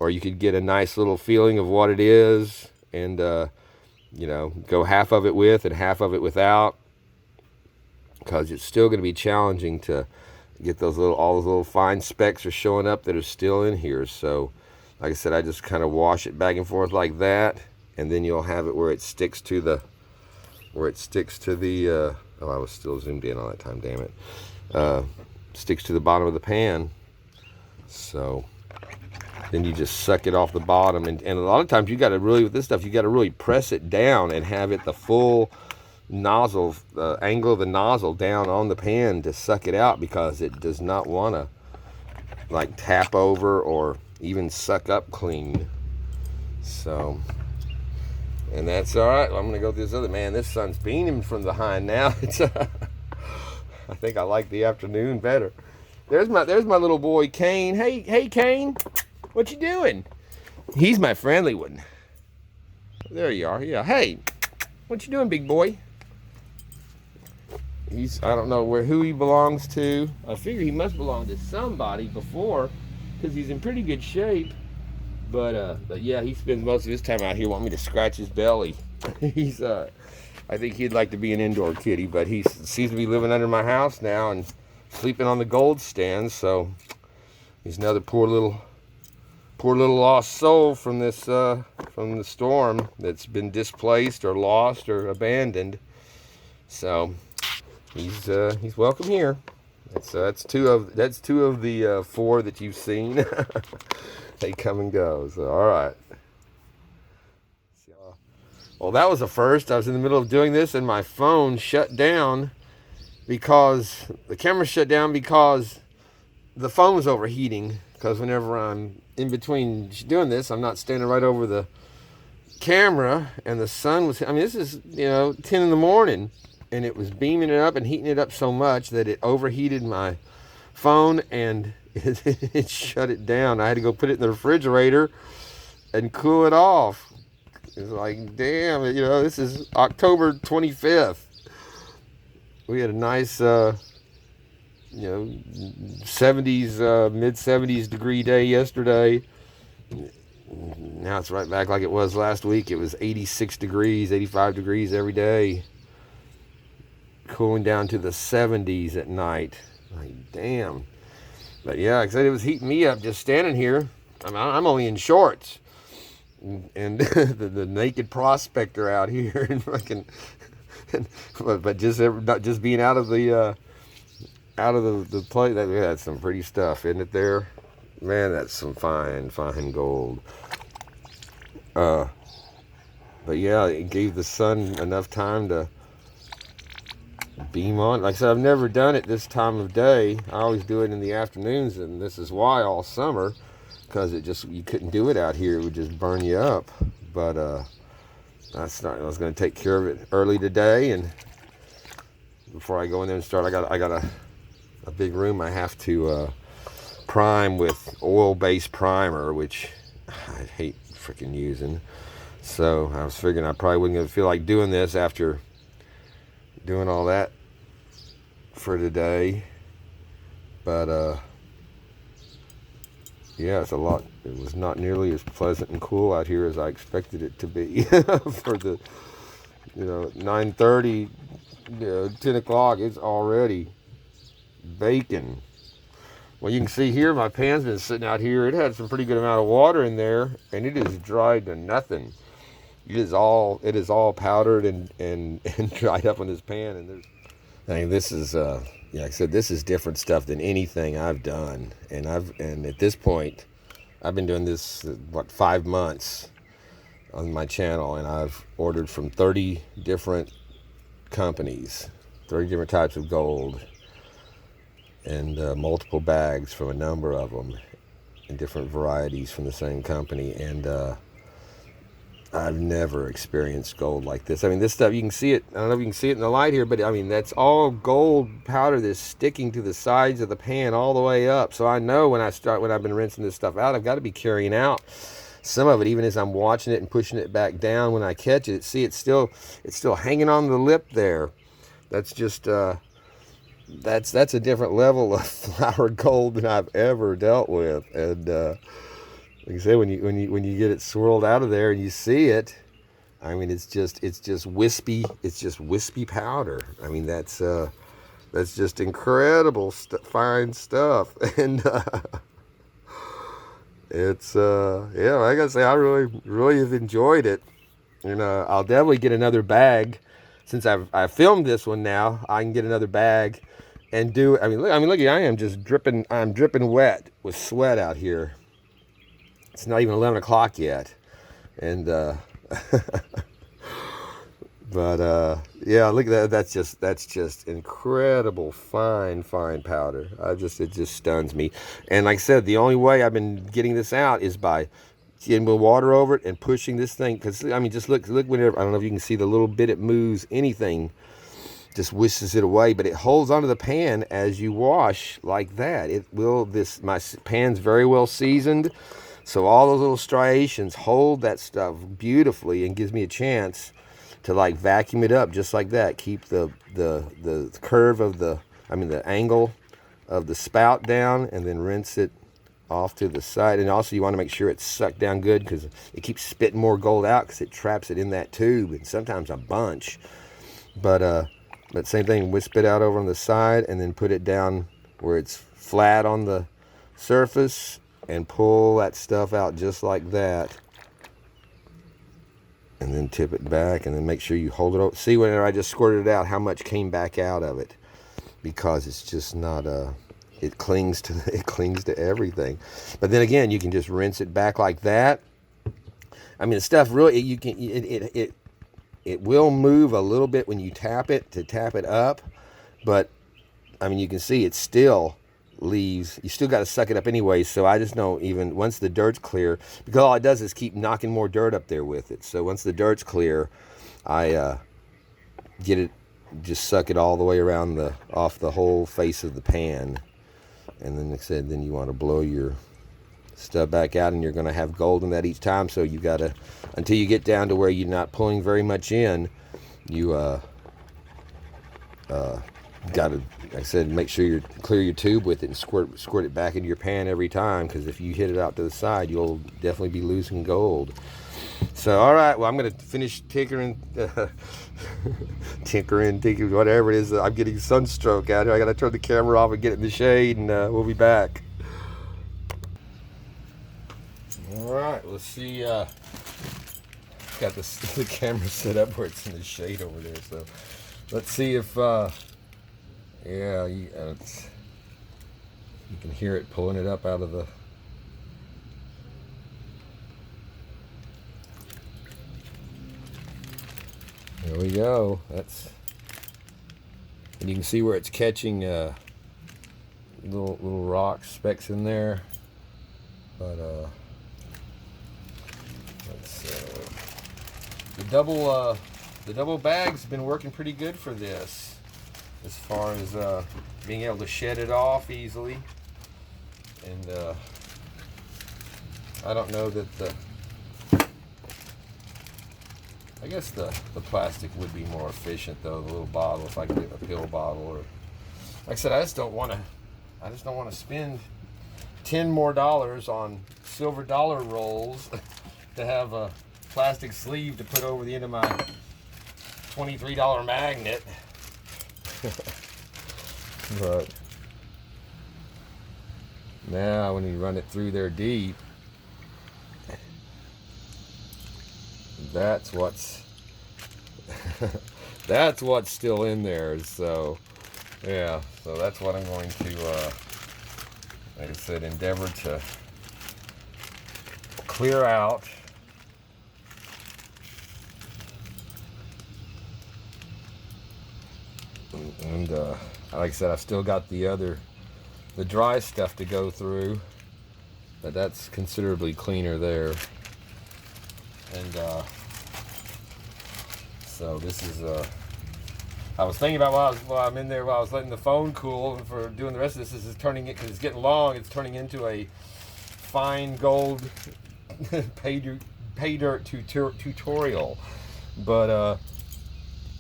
or you could get a nice little feeling of what it is, and you know, go half of it with and half of it without, because it's still going to be challenging to get those little, all those little fine specks are showing up that are still in here. So like I said, I just kind of wash it back and forth like that, and then you'll have it where it sticks to the oh, I was still zoomed in all that time, damn it. Sticks to the bottom of the pan. So then you just suck it off the bottom, and a lot of times you got to really, with this stuff, you got to really press it down and have it the full nozzle, the angle of the nozzle down on the pan to suck it out, because it does not want to like tap over or even suck up clean. So, and that's all right. I'm gonna go through this other, man, this sun's beaming from behind now. It's I think I like the afternoon better. There's my little boy Kane. Hey Kane, what you doing? He's my friendly one. There you are. Yeah. Hey, what you doing, big boy? I don't know who he belongs to. I figure he must belong to somebody before, because he's in pretty good shape. But yeah, he spends most of his time out here wanting me to scratch his belly. He's I think he'd like to be an indoor kitty, but he seems to be living under my house now and sleeping on the gold stand. So he's another poor little lost soul from this from the storm that's been displaced or lost or abandoned. So he's welcome here. That's two of the four that you've seen. They come and go. So all right. Well, that was a first. I was in the middle of doing this and my phone shut down, because the camera shut down because the phone was overheating. Because whenever I'm in between doing this, I'm not standing right over the camera, and the sun was, I mean, this is, 10 in the morning, and it was beaming it up and heating it up so much that it overheated my phone, and it shut it down. I had to go put it in the refrigerator and cool it off. It's like, damn, this is October 25th. We had a nice, 70s, mid-70s degree day yesterday. Now it's right back like it was last week. It was 86 degrees, 85 degrees every day. Cooling down to the 70s at night. Like, damn. But yeah, like I said, it was heating me up just standing here. I'm only in shorts. And the naked prospector out here, and fucking, but just being out of the plate. That, yeah, that's some pretty stuff, isn't it? There, man, that's some fine gold. But yeah, it gave the sun enough time to beam on. Like I said, I've never done it this time of day. I always do it in the afternoons, and this is why all summer. Because you couldn't do it out here. It would just burn you up. But I was going to take care of it early today, and before I go in there and start, I got a big room I have to prime with oil-based primer, which I hate freaking using. So I was figuring I probably wasn't going to feel like doing this after doing all that for today. But yeah, it's a lot. It was not nearly as pleasant and cool out here as I expected it to be for the, 9:30, 10 o'clock. It's already baking. Well, you can see here, my pan's been sitting out here. It had some pretty good amount of water in there, and it is dried to nothing. It is all powdered and dried up in this pan. And this is like I said, this is different stuff than anything I've done. And at this point, I've been doing this 5 months on my channel, and I've ordered from 30 different companies, 30 different types of gold, and multiple bags from a number of them, and different varieties from the same company. And I've never experienced gold like this. I mean, this stuff, you can see it. I don't know if you can see it in the light here, but I mean, that's all gold powder that's sticking to the sides of the pan all the way up. So I know when I've been rinsing this stuff out, I've got to be carrying out some of it, even as I'm watching it and pushing it back down. When I catch it, see, it's still hanging on the lip there. That's just, that's a different level of flour gold than I've ever dealt with. And, like I said, when you get it swirled out of there and you see it, I mean, it's just wispy. It's just wispy powder. I mean, that's just incredible fine stuff. And it's yeah, like I say, I really have enjoyed it. And I'll definitely get another bag. Since I filmed this one now, I can get another bag and do. I mean, look, I am just dripping. I'm dripping wet with sweat out here. It's not even 11 o'clock yet, and but yeah, look at that. That's just incredible fine powder. It just stuns me. And like I said, the only way I've been getting this out is by getting the water over it and pushing this thing. Because I mean, just look whenever, I don't know if you can see the little bit it moves. Anything just whisks it away, but it holds onto the pan as you wash like that. It will. My pan's very well seasoned, so all those little striations hold that stuff beautifully and gives me a chance to like vacuum it up just like that. Keep the curve of the angle of the spout down, and then rinse it off to the side. And also you want to make sure it's sucked down good, because it keeps spitting more gold out because it traps it in that tube, and sometimes a bunch. But same thing, wisp it out over on the side and then put it down where it's flat on the surface and pull that stuff out just like that. And then tip it back, and then make sure you hold it over. See, whenever I just squirted it out, how much came back out of it, because it's just not it clings to everything. But then again, you can just rinse it back like that. I mean, the stuff really, it will move a little bit when you tap it up, but I mean, you can see it still leaves. You still got to suck it up anyway. So I just know, even once the dirt's clear, because all it does is keep knocking more dirt up there with it. So once the dirt's clear, I get it, just suck it all the way around off the whole face of the pan. And then, like I said, then you want to blow your stuff back out, and you're going to have gold in that each time. So you got to, until you get down to where you're not pulling very much in, you got to, like I said, make sure you clear your tube with it and squirt it back into your pan every time, because if you hit it out to the side, you'll definitely be losing gold. So, all right, well, I'm going to finish tinkering, whatever it is. I'm getting sunstroke out here. I got to turn the camera off and get it in the shade, and we'll be back. All right, let's see. Got the camera set up where it's in the shade over there. So let's see if, yeah, you can hear it pulling it up out of the. There we go. And you can see where it's catching little rock specks in there. But the double bag's been working pretty good for this, as far as being able to shed it off easily. And I don't know that I guess the plastic would be more efficient, though, the little bottle, if I could get a pill bottle. Or, like I said, I just don't want to spend $10 more on silver dollar rolls to have a plastic sleeve to put over the end of my $23 magnet. But now when you run it through there deep, that's what's still in there. So yeah, so that's what I'm going to like I said, endeavor to clear out. And like I said, I've still got the dry stuff to go through, but that's considerably cleaner there. And so this is I was thinking about while I'm in there, while I was letting the phone cool for doing the rest of this. This is turning it, because it's getting long, it's turning into a fine gold Paydirt tutorial. But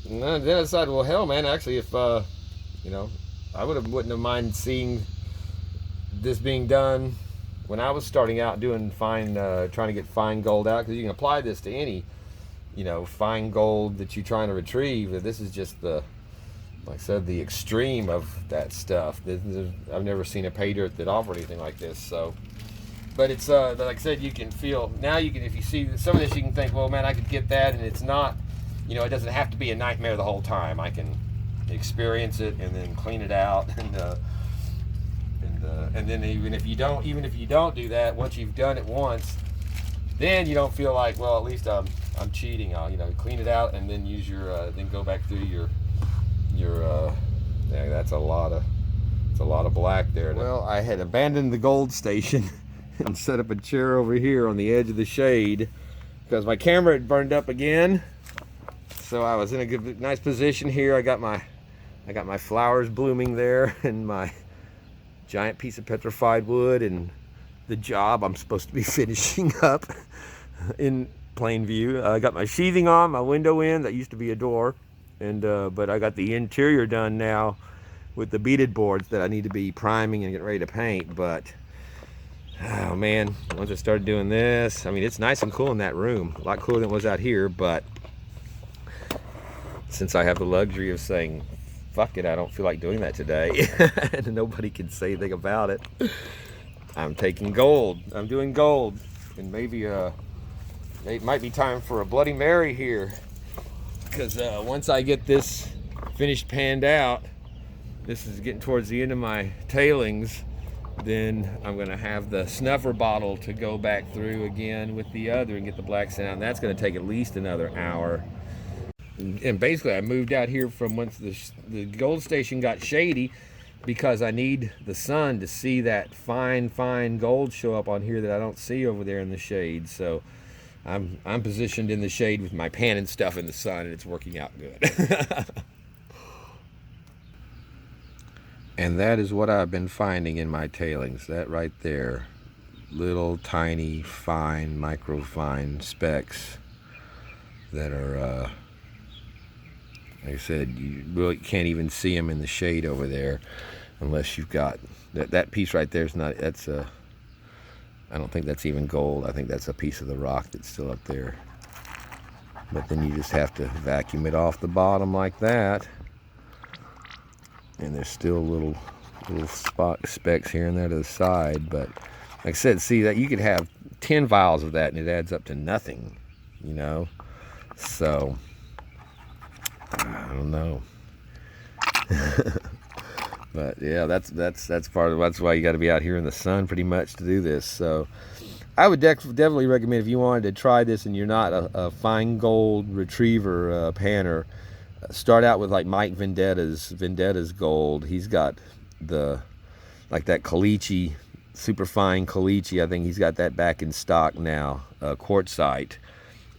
then I decided, well, hell, man, actually, if I wouldn't have minded seeing this being done when I was starting out doing fine, trying to get fine gold out, because you can apply this to any, you know, fine gold that you're trying to retrieve. This is just the, like I said, the extreme of that stuff. I've never seen a Paydirt that offered anything like this. So, but it's like I said, you can feel now. You can, if you see some of this, you can think, well, man, I could get that, and it's not. You know, it doesn't have to be a nightmare the whole time. I can experience it and then clean it out, and then even if you don't do that, once you've done it once, then you don't feel like, well, at least I'm cheating. I'll, you know, clean it out and then use your then go back through your yeah, that's a lot of black there. Well, I had abandoned the gold station and set up a chair over here on the edge of the shade because my camera had burned up again. So I was in a good, nice position here. I got my flowers blooming there and my giant piece of petrified wood and the job I'm supposed to be finishing up in plain view. I got my sheathing on, my window in, that used to be a door, and but I got the interior done now with the beaded boards that I need to be priming and getting ready to paint. But oh man, once I started doing this, I mean, it's nice and cool in that room, a lot cooler than it was out here. But since I have the luxury of saying, fuck it, I don't feel like doing that today, and nobody can say anything about it, I'm taking gold. I'm doing gold, and maybe it might be time for a Bloody Mary here, because once I get this finished panned out, this is getting towards the end of my tailings, then I'm going to have the snuffer bottle to go back through again with the other and get the black sand out, and that's going to take at least another hour. And basically I moved out here from once the gold station got shady, because I need the sun to see that fine gold show up on here that I don't see over there in the shade. So I'm positioned in the shade with my pan and stuff in the sun, and it's working out good. And that is what I've been finding in my tailings. That right there, little tiny fine microfine specks that are like I said, you really can't even see them in the shade over there unless you've got that piece right there. Is not, that's a, I don't think that's even gold. I think that's a piece of the rock that's still up there. But then you just have to vacuum it off the bottom like that, and there's still little specks here and there to the side. But like I said, see that you could have 10 vials of that and it adds up to nothing, you know. So I don't know. But yeah, that's part of, that's why you got to be out here in the sun pretty much to do this. So I would definitely recommend, if you wanted to try this and you're not a fine gold retriever panner, start out with like Mike Vendetta's gold. He's got like that caliche, super fine caliche. I think he's got that back in stock now, quartzite,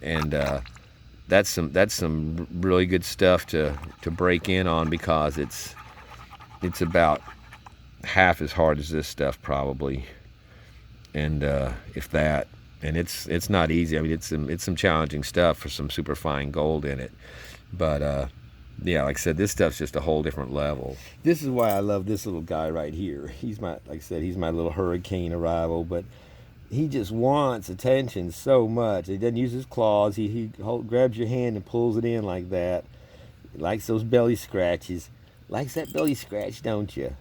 and that's some really good stuff to break in on, because it's about half as hard as this stuff probably, and if that, and it's not easy. I mean, it's some challenging stuff for some super fine gold in it. But yeah, like I said, this stuff's just a whole different level. This is why I love this little guy right here. He's my, like I said, he's my little hurricane arrival, but he just wants attention so much. He doesn't use his claws. He grabs your hand and pulls it in like that. He likes those belly scratches. Likes that belly scratch, don't you?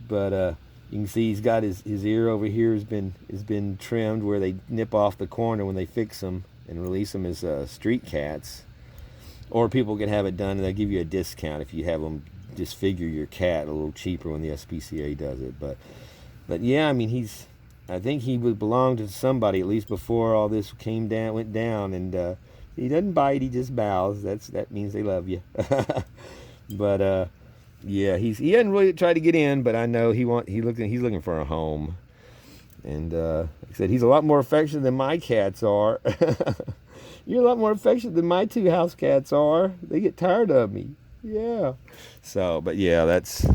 But you can see he's got his ear over here has been trimmed where they nip off the corner when they fix them and release them as street cats. Or people can have it done and they'll give you a discount if you have them disfigure your cat a little cheaper when the SPCA does it. But yeah, I mean, I think he would belong to somebody, at least before all this went down. And he doesn't bite; he just bows. That means they love you. But yeah, he hadn't really tried to get in, but I know he's looking for a home. And like I said, he's a lot more affectionate than my cats are. You're a lot more affectionate than my two house cats are. They get tired of me. Yeah. So, but yeah, that's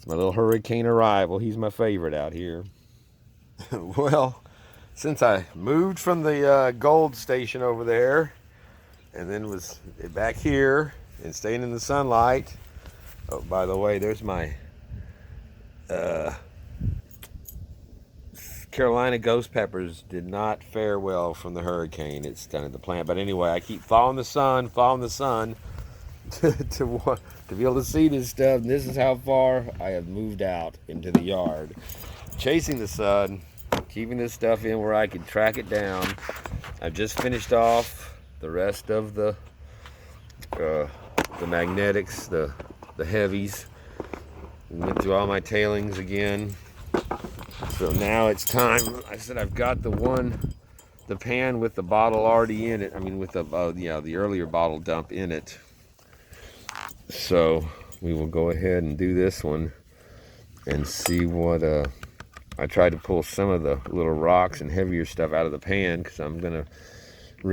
my little hurricane arrival. He's my favorite out here. Well, since I moved from the gold station over there and then was back here and staying in the sunlight. Oh, by the way, there's my Carolina ghost peppers did not fare well from the hurricane. It stunted the plant. But anyway, I keep following the sun to be able to see this stuff. And this is how far I have moved out into the yard. Chasing the sun, keeping this stuff in where I can track it down. I've just finished off the rest of the magnetics, the heavies. Went through all my tailings again. So now it's time. I said I've got the pan with the bottle already in it. I mean, with the earlier bottle dump in it. So we will go ahead and do this one and see what. I tried to pull some of the little rocks and heavier stuff out of the pan because I'm gonna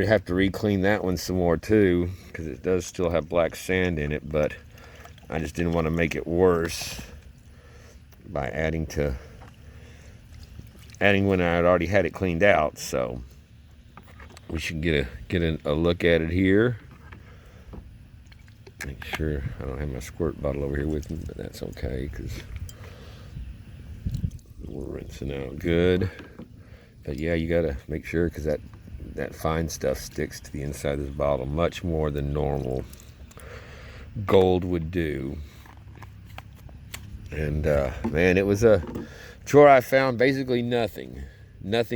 have to re-clean that one some more too, because it does still have black sand in it. But I just didn't want to make it worse by adding when I had already had it cleaned out. So we should get a look at it here. Make sure I don't have my squirt bottle over here with me, but that's okay because we're rinsing out good. But yeah, you gotta make sure, because that fine stuff sticks to the inside of this bottle much more than normal gold would do. And man, it was a chore. I found basically nothing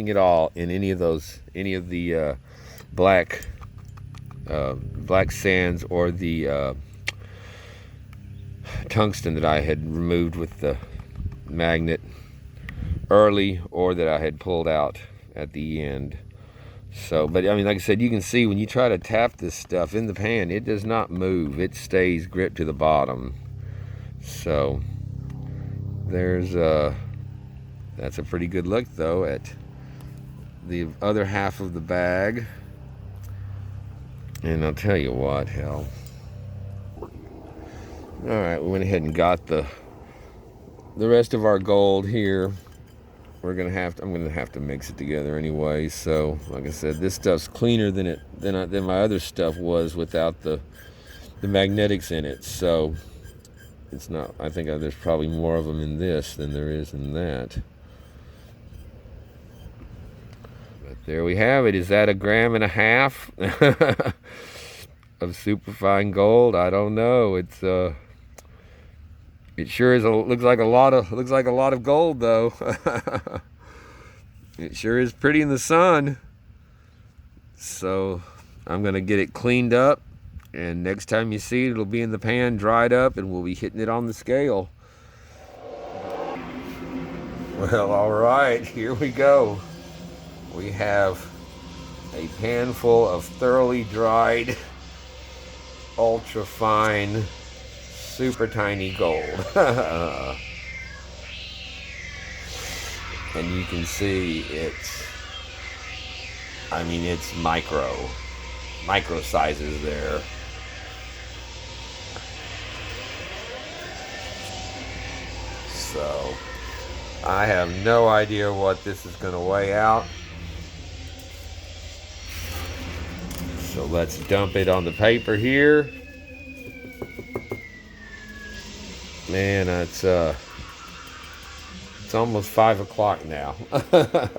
at all in any of the black sands or the tungsten that I had removed with the magnet early, or that I had pulled out at the end. So, but I mean, like I said, you can see when you try to tap this stuff in the pan, it does not move. It stays gripped to the bottom. So there's that's a pretty good look though at the other half of the bag. And I'll tell you what, hell. All right, we went ahead and got the rest of our gold here. I'm gonna have to mix it together anyway. So, like I said, this stuff's cleaner than my other stuff was without the magnetics in it. So it's not. I think there's probably more of them in this than there is in that. But there we have it. Is that 1.5 grams of superfine gold? I don't know. It's it sure is. Looks like a lot of gold though. It sure is pretty in the sun. So I'm gonna get it cleaned up, and next time you see it, it'll be in the pan, dried up, and we'll be hitting it on the scale. Well, all right, here we go. We have a pan full of thoroughly dried, ultra fine, super tiny gold. And you can see it's micro sizes there. So I have no idea what this is going to weigh out. So let's dump it on the paper here. Man, it's almost 5 o'clock now. I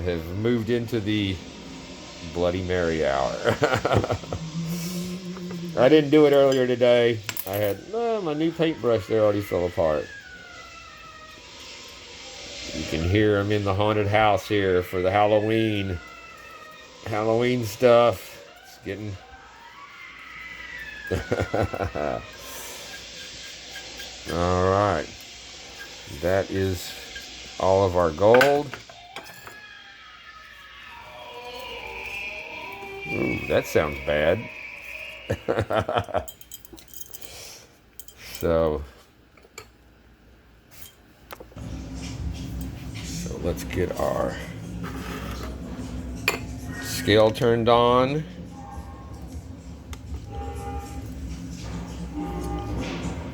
have moved into the Bloody Mary hour. I didn't do it earlier today. I had my new paintbrush there already fell apart. You can hear I'm in the haunted house here for the Halloween stuff. It's getting all right. That is all of our gold. Ooh, that sounds bad. So let's get our scale turned on.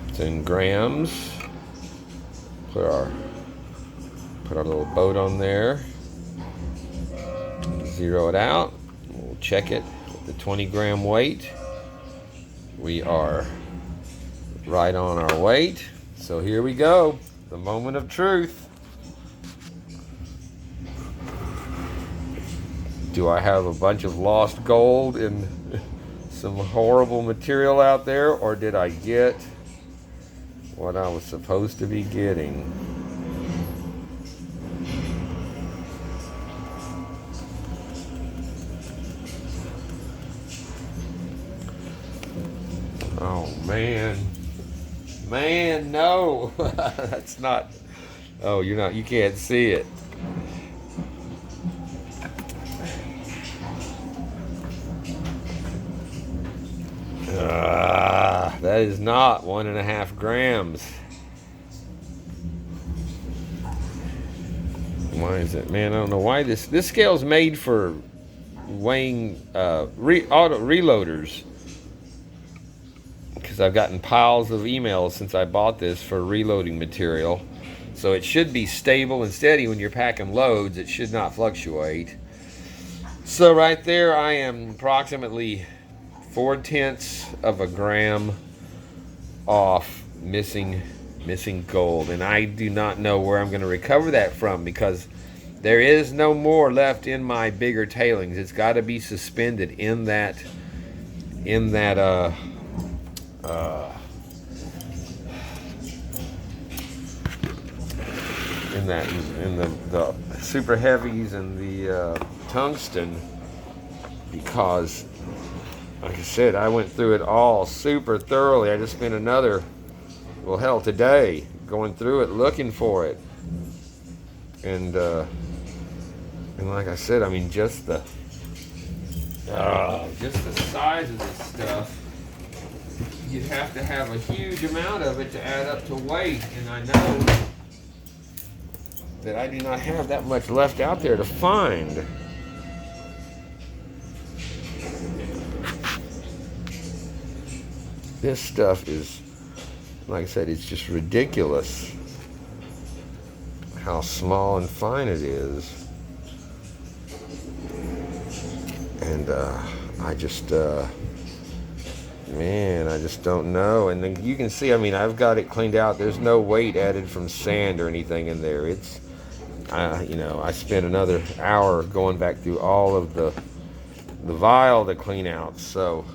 It's in grams. Put our little boat on there. Zero it out. We'll check it with the 20-gram weight. We are right on our weight. So here we go. The moment of truth. Do I have a bunch of lost gold and some horrible material out there, or did I get what I was supposed to be getting? Oh man, no. That's not. Oh, you can't see it. That is not 1.5 grams. Why is it, man? I don't know why this scale's made for weighing auto reloaders. Because I've gotten piles of emails since I bought this for reloading material. So it should be stable and steady when you're packing loads. It should not fluctuate. So right there I am approximately 0.4 of a gram off missing gold. And I do not know where I'm going to recover that from, because there is no more left in my bigger tailings. It's got to be suspended in the super heavies and the tungsten, because like I said, I went through it all super thoroughly. I just spent another, well, hell, today going through it looking for it, and like I said, I mean, just the size of this stuff, you'd have to have a huge amount of it to add up to weight, and I know that I do not have that much left out there to find. This stuff is, like I said, it's just ridiculous how small and fine it is. And I just, man, I just don't know. And then you can see, I mean, I've got it cleaned out. There's no weight added from sand or anything in there. It's, you know, I spent another hour going back through all of the vial to clean out. So,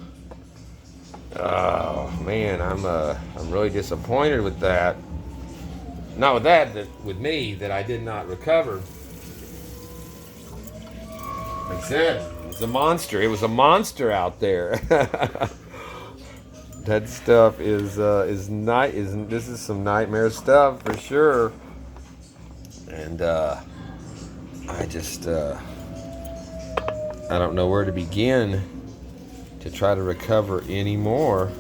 oh man, I'm really disappointed with that. Not with that, with me, that I did not recover. Like I said, it was a monster. It was a monster out there. That stuff is this is some nightmare stuff for sure. And I just I don't know where to begin to try to recover any more.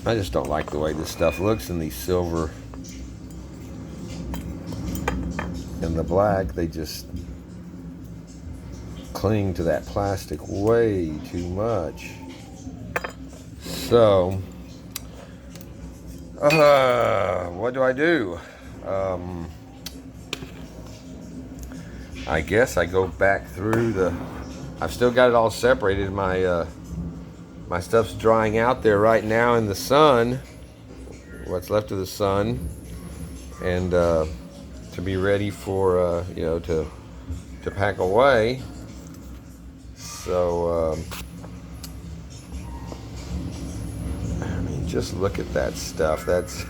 I just don't like the way this stuff looks in these silver and the black. They just cling to that plastic way too much. So what do I do? I guess I go back through I've still got it all separated. My stuff's drying out there right now in the sun, what's left of the sun, and to be ready for you know, to pack away. So I mean, just look at that stuff. That's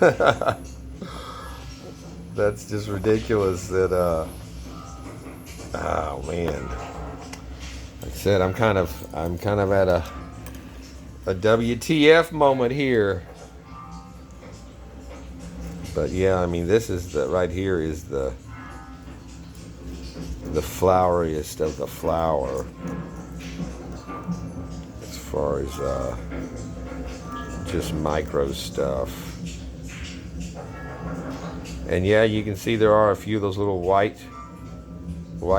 that's just ridiculous. That oh man, like I said, I'm kind of at a WTF moment here. But yeah, I mean, this is right here is the floweriest of the flower, as far as just micro stuff. And yeah, you can see there are a few of those little white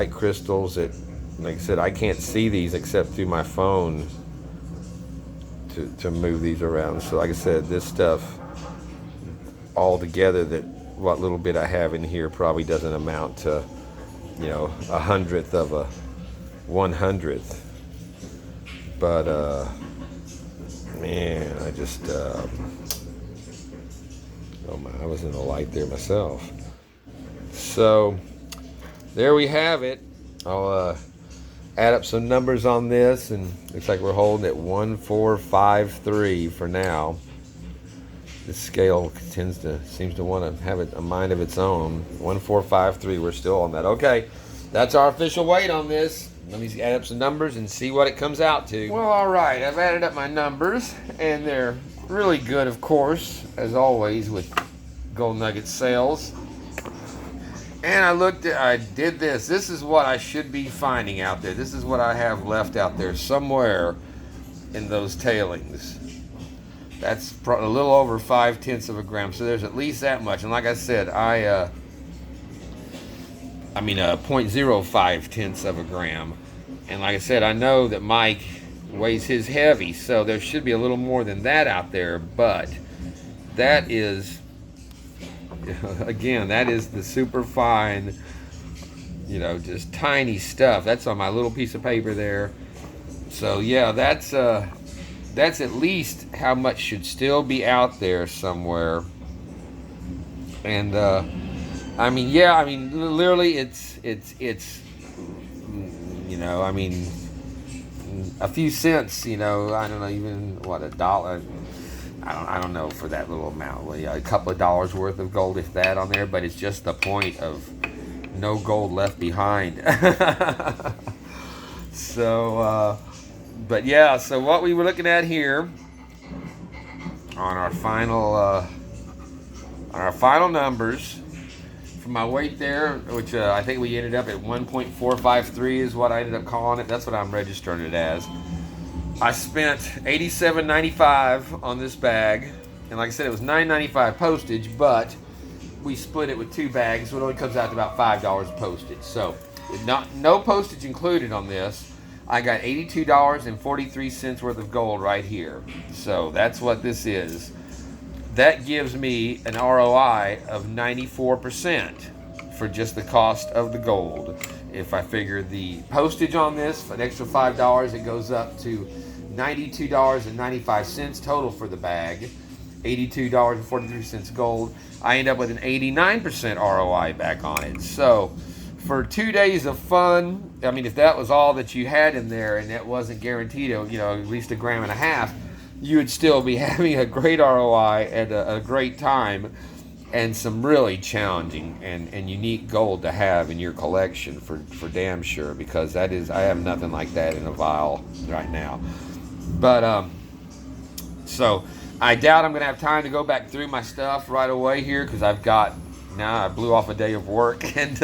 crystals that, like I said, I can't see these except through my phone to move these around. So like I said, this stuff all together, that what little bit I have in here probably doesn't amount to, you know, 100th of a 100th. But man, I just oh my, I was in the light there myself. So there we have it. I'll add up some numbers on this, and looks like we're holding at 1453 for now. This scale seems to want to have a mind of its own. 1453. We're still on that. Okay, that's our official weight on this. Let me add up some numbers and see what it comes out to. Well, all right, I've added up my numbers, and they're really good, of course, as always with Gold Nugget sales. And I did this. This is what I should be finding out there. This is what I have left out there somewhere in those tailings. That's a little over 0.5 of a gram. So there's at least that much. And like I said, 0.05 of a gram. And like I said, I know that Mike weighs his heavy, so there should be a little more than that out there. But that is, again, that is the super fine, just tiny stuff. That's on my little piece of paper there. So yeah, that's at least how much should still be out there somewhere. And literally it's a few cents, I don't know, even what, $1. I don't know for that little amount. Well, yeah, a couple of dollars worth of gold, if that, on there, but it's just the point of no gold left behind. So, but yeah, so what we were looking at here on our final numbers for my weight there, which I think we ended up at 1.453 is what I ended up calling it. That's what I'm registering it as. I spent $87.95 on this bag, and like I said, it was $9.95 postage, but we split it with 2 bags, so it only comes out to about $5 postage. So, no postage included on this. I got $82.43 worth of gold right here. So that's what this is. That gives me an ROI of 94% for just the cost of the gold. If I figure the postage on this, an extra $5, it goes up to $92.95 total for the bag. $82.43 gold. I end up with an 89% ROI back on it. So for 2 days of fun, if that was all that you had in there and that wasn't guaranteed, at least 1.5 grams, you would still be having a great ROI and a great time, and some really challenging and unique gold to have in your collection for damn sure, because I have nothing like that in a vial right now. But so I doubt I'm gonna have time to go back through my stuff right away here, because I blew off a day of work, and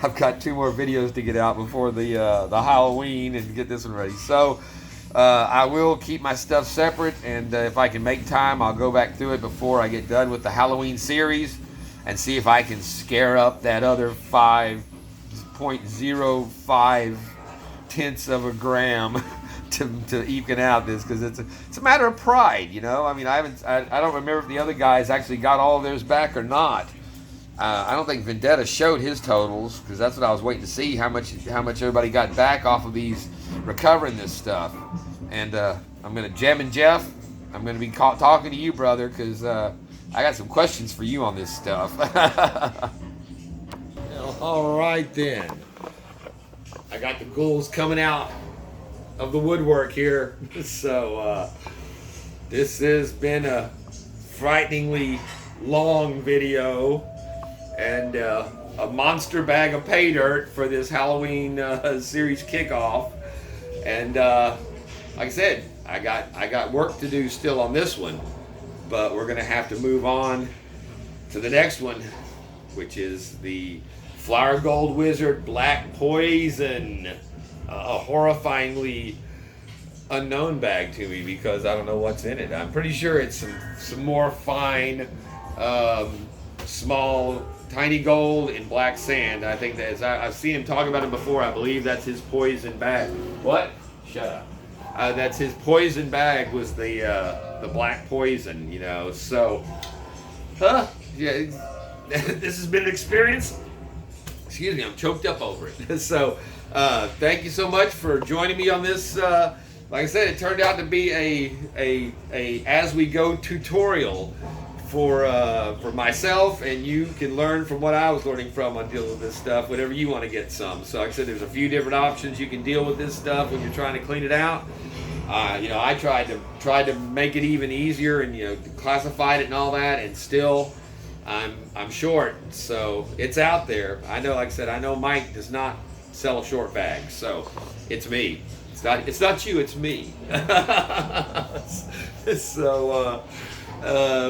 I've got 2 more videos to get out before the Halloween and get this one ready. So I will keep my stuff separate, and if I can make time, I'll go back through it before I get done with the Halloween series and see if I can scare up that other 5.05 of a gram to even out this, because it's a matter of pride, I don't remember if the other guys actually got all of theirs back or not. I don't think Vendetta showed his totals, because that's what I was waiting to see, how much everybody got back off of these recovering this stuff. And I'm gonna Jem and Jeff, I'm gonna be talking to you, brother, because I got some questions for you on this stuff. All right then, I got the ghouls coming out of the woodwork here. So this has been a frighteningly long video, and a monster bag of Paydirt for this Halloween series kickoff. And like I said, I got work to do still on this one, but we're gonna have to move on to the next one, which is the Flower Gold Wizard Black Poison, a horrifyingly unknown bag to me, because I don't know what's in it. I'm pretty sure it's some more fine, small, tiny gold in black sand. I think that I've seen him talk about it before. I believe that's his poison bag. What? Shut up. That's his poison bag, was the black poison. So, yeah, this has been an experience. Excuse me, I'm choked up over it. So, thank you so much for joining me on this. Like I said, it turned out to be a as we go tutorial for myself, and you can learn from what I was learning from on dealing with this stuff whenever you want to get some. So like I said, there's a few different options you can deal with this stuff when you're trying to clean it out. I tried to make it even easier and classified it and all that, and still I'm short. So it's out there. I know, like I said, I know Mike does not sell short bags, so it's me. It's not you, it's me. So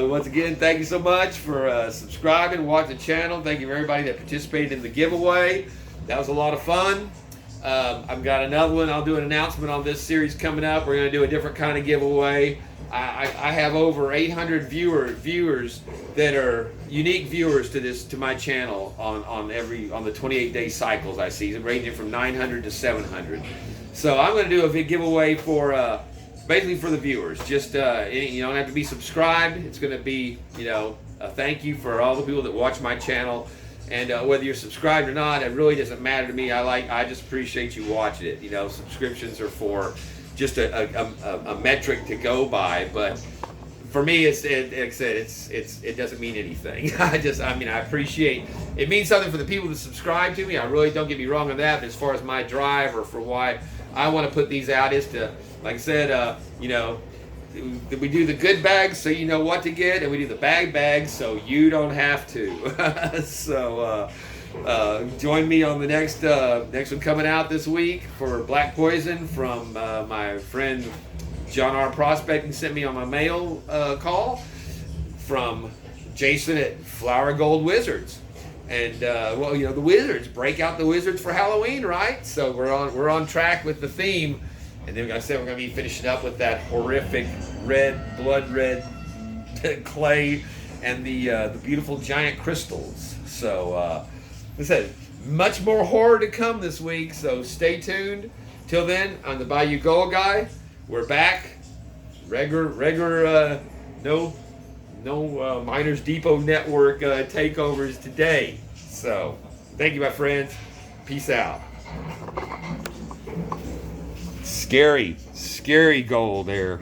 once again, thank you so much for subscribing, watching the channel. Thank you for everybody that participated in the giveaway. That was a lot of fun. I've got another one. I'll do an announcement on this series coming up. We're going to do a different kind of giveaway. I have over 800 viewers that are unique viewers to my channel on the 28-day cycles I see, ranging from 900 to 700. So I'm going to do a big giveaway for basically for the viewers. Just you don't have to be subscribed. It's going to be a thank you for all the people that watch my channel. And whether you're subscribed or not, it really doesn't matter to me. I just appreciate you watching it. Subscriptions are for just a metric to go by, but for me, it doesn't mean anything. I appreciate it. Means something for the people that subscribe to me. I really, don't get me wrong on that. But as far as my drive or for why I want to put these out is to, like I said, we do the good bags so you know what to get, and we do the bag bags so you don't have to. So join me on the next one coming out this week for Black Poison from my friend John R. Prospecting sent me on my mail call from Jason at Flower Gold Wizards. And the Wizards, break out the Wizards for Halloween, right? So we're on track with the theme. And then, like I said, we're going to be finishing up with that horrific blood red clay and the beautiful giant crystals. So, like I said, much more horror to come this week, so stay tuned. Till then, I'm the Bayou Gold Guy. We're back. Regular, no Miners Depot Network takeovers today. So, thank you, my friends. Peace out. Scary gold there.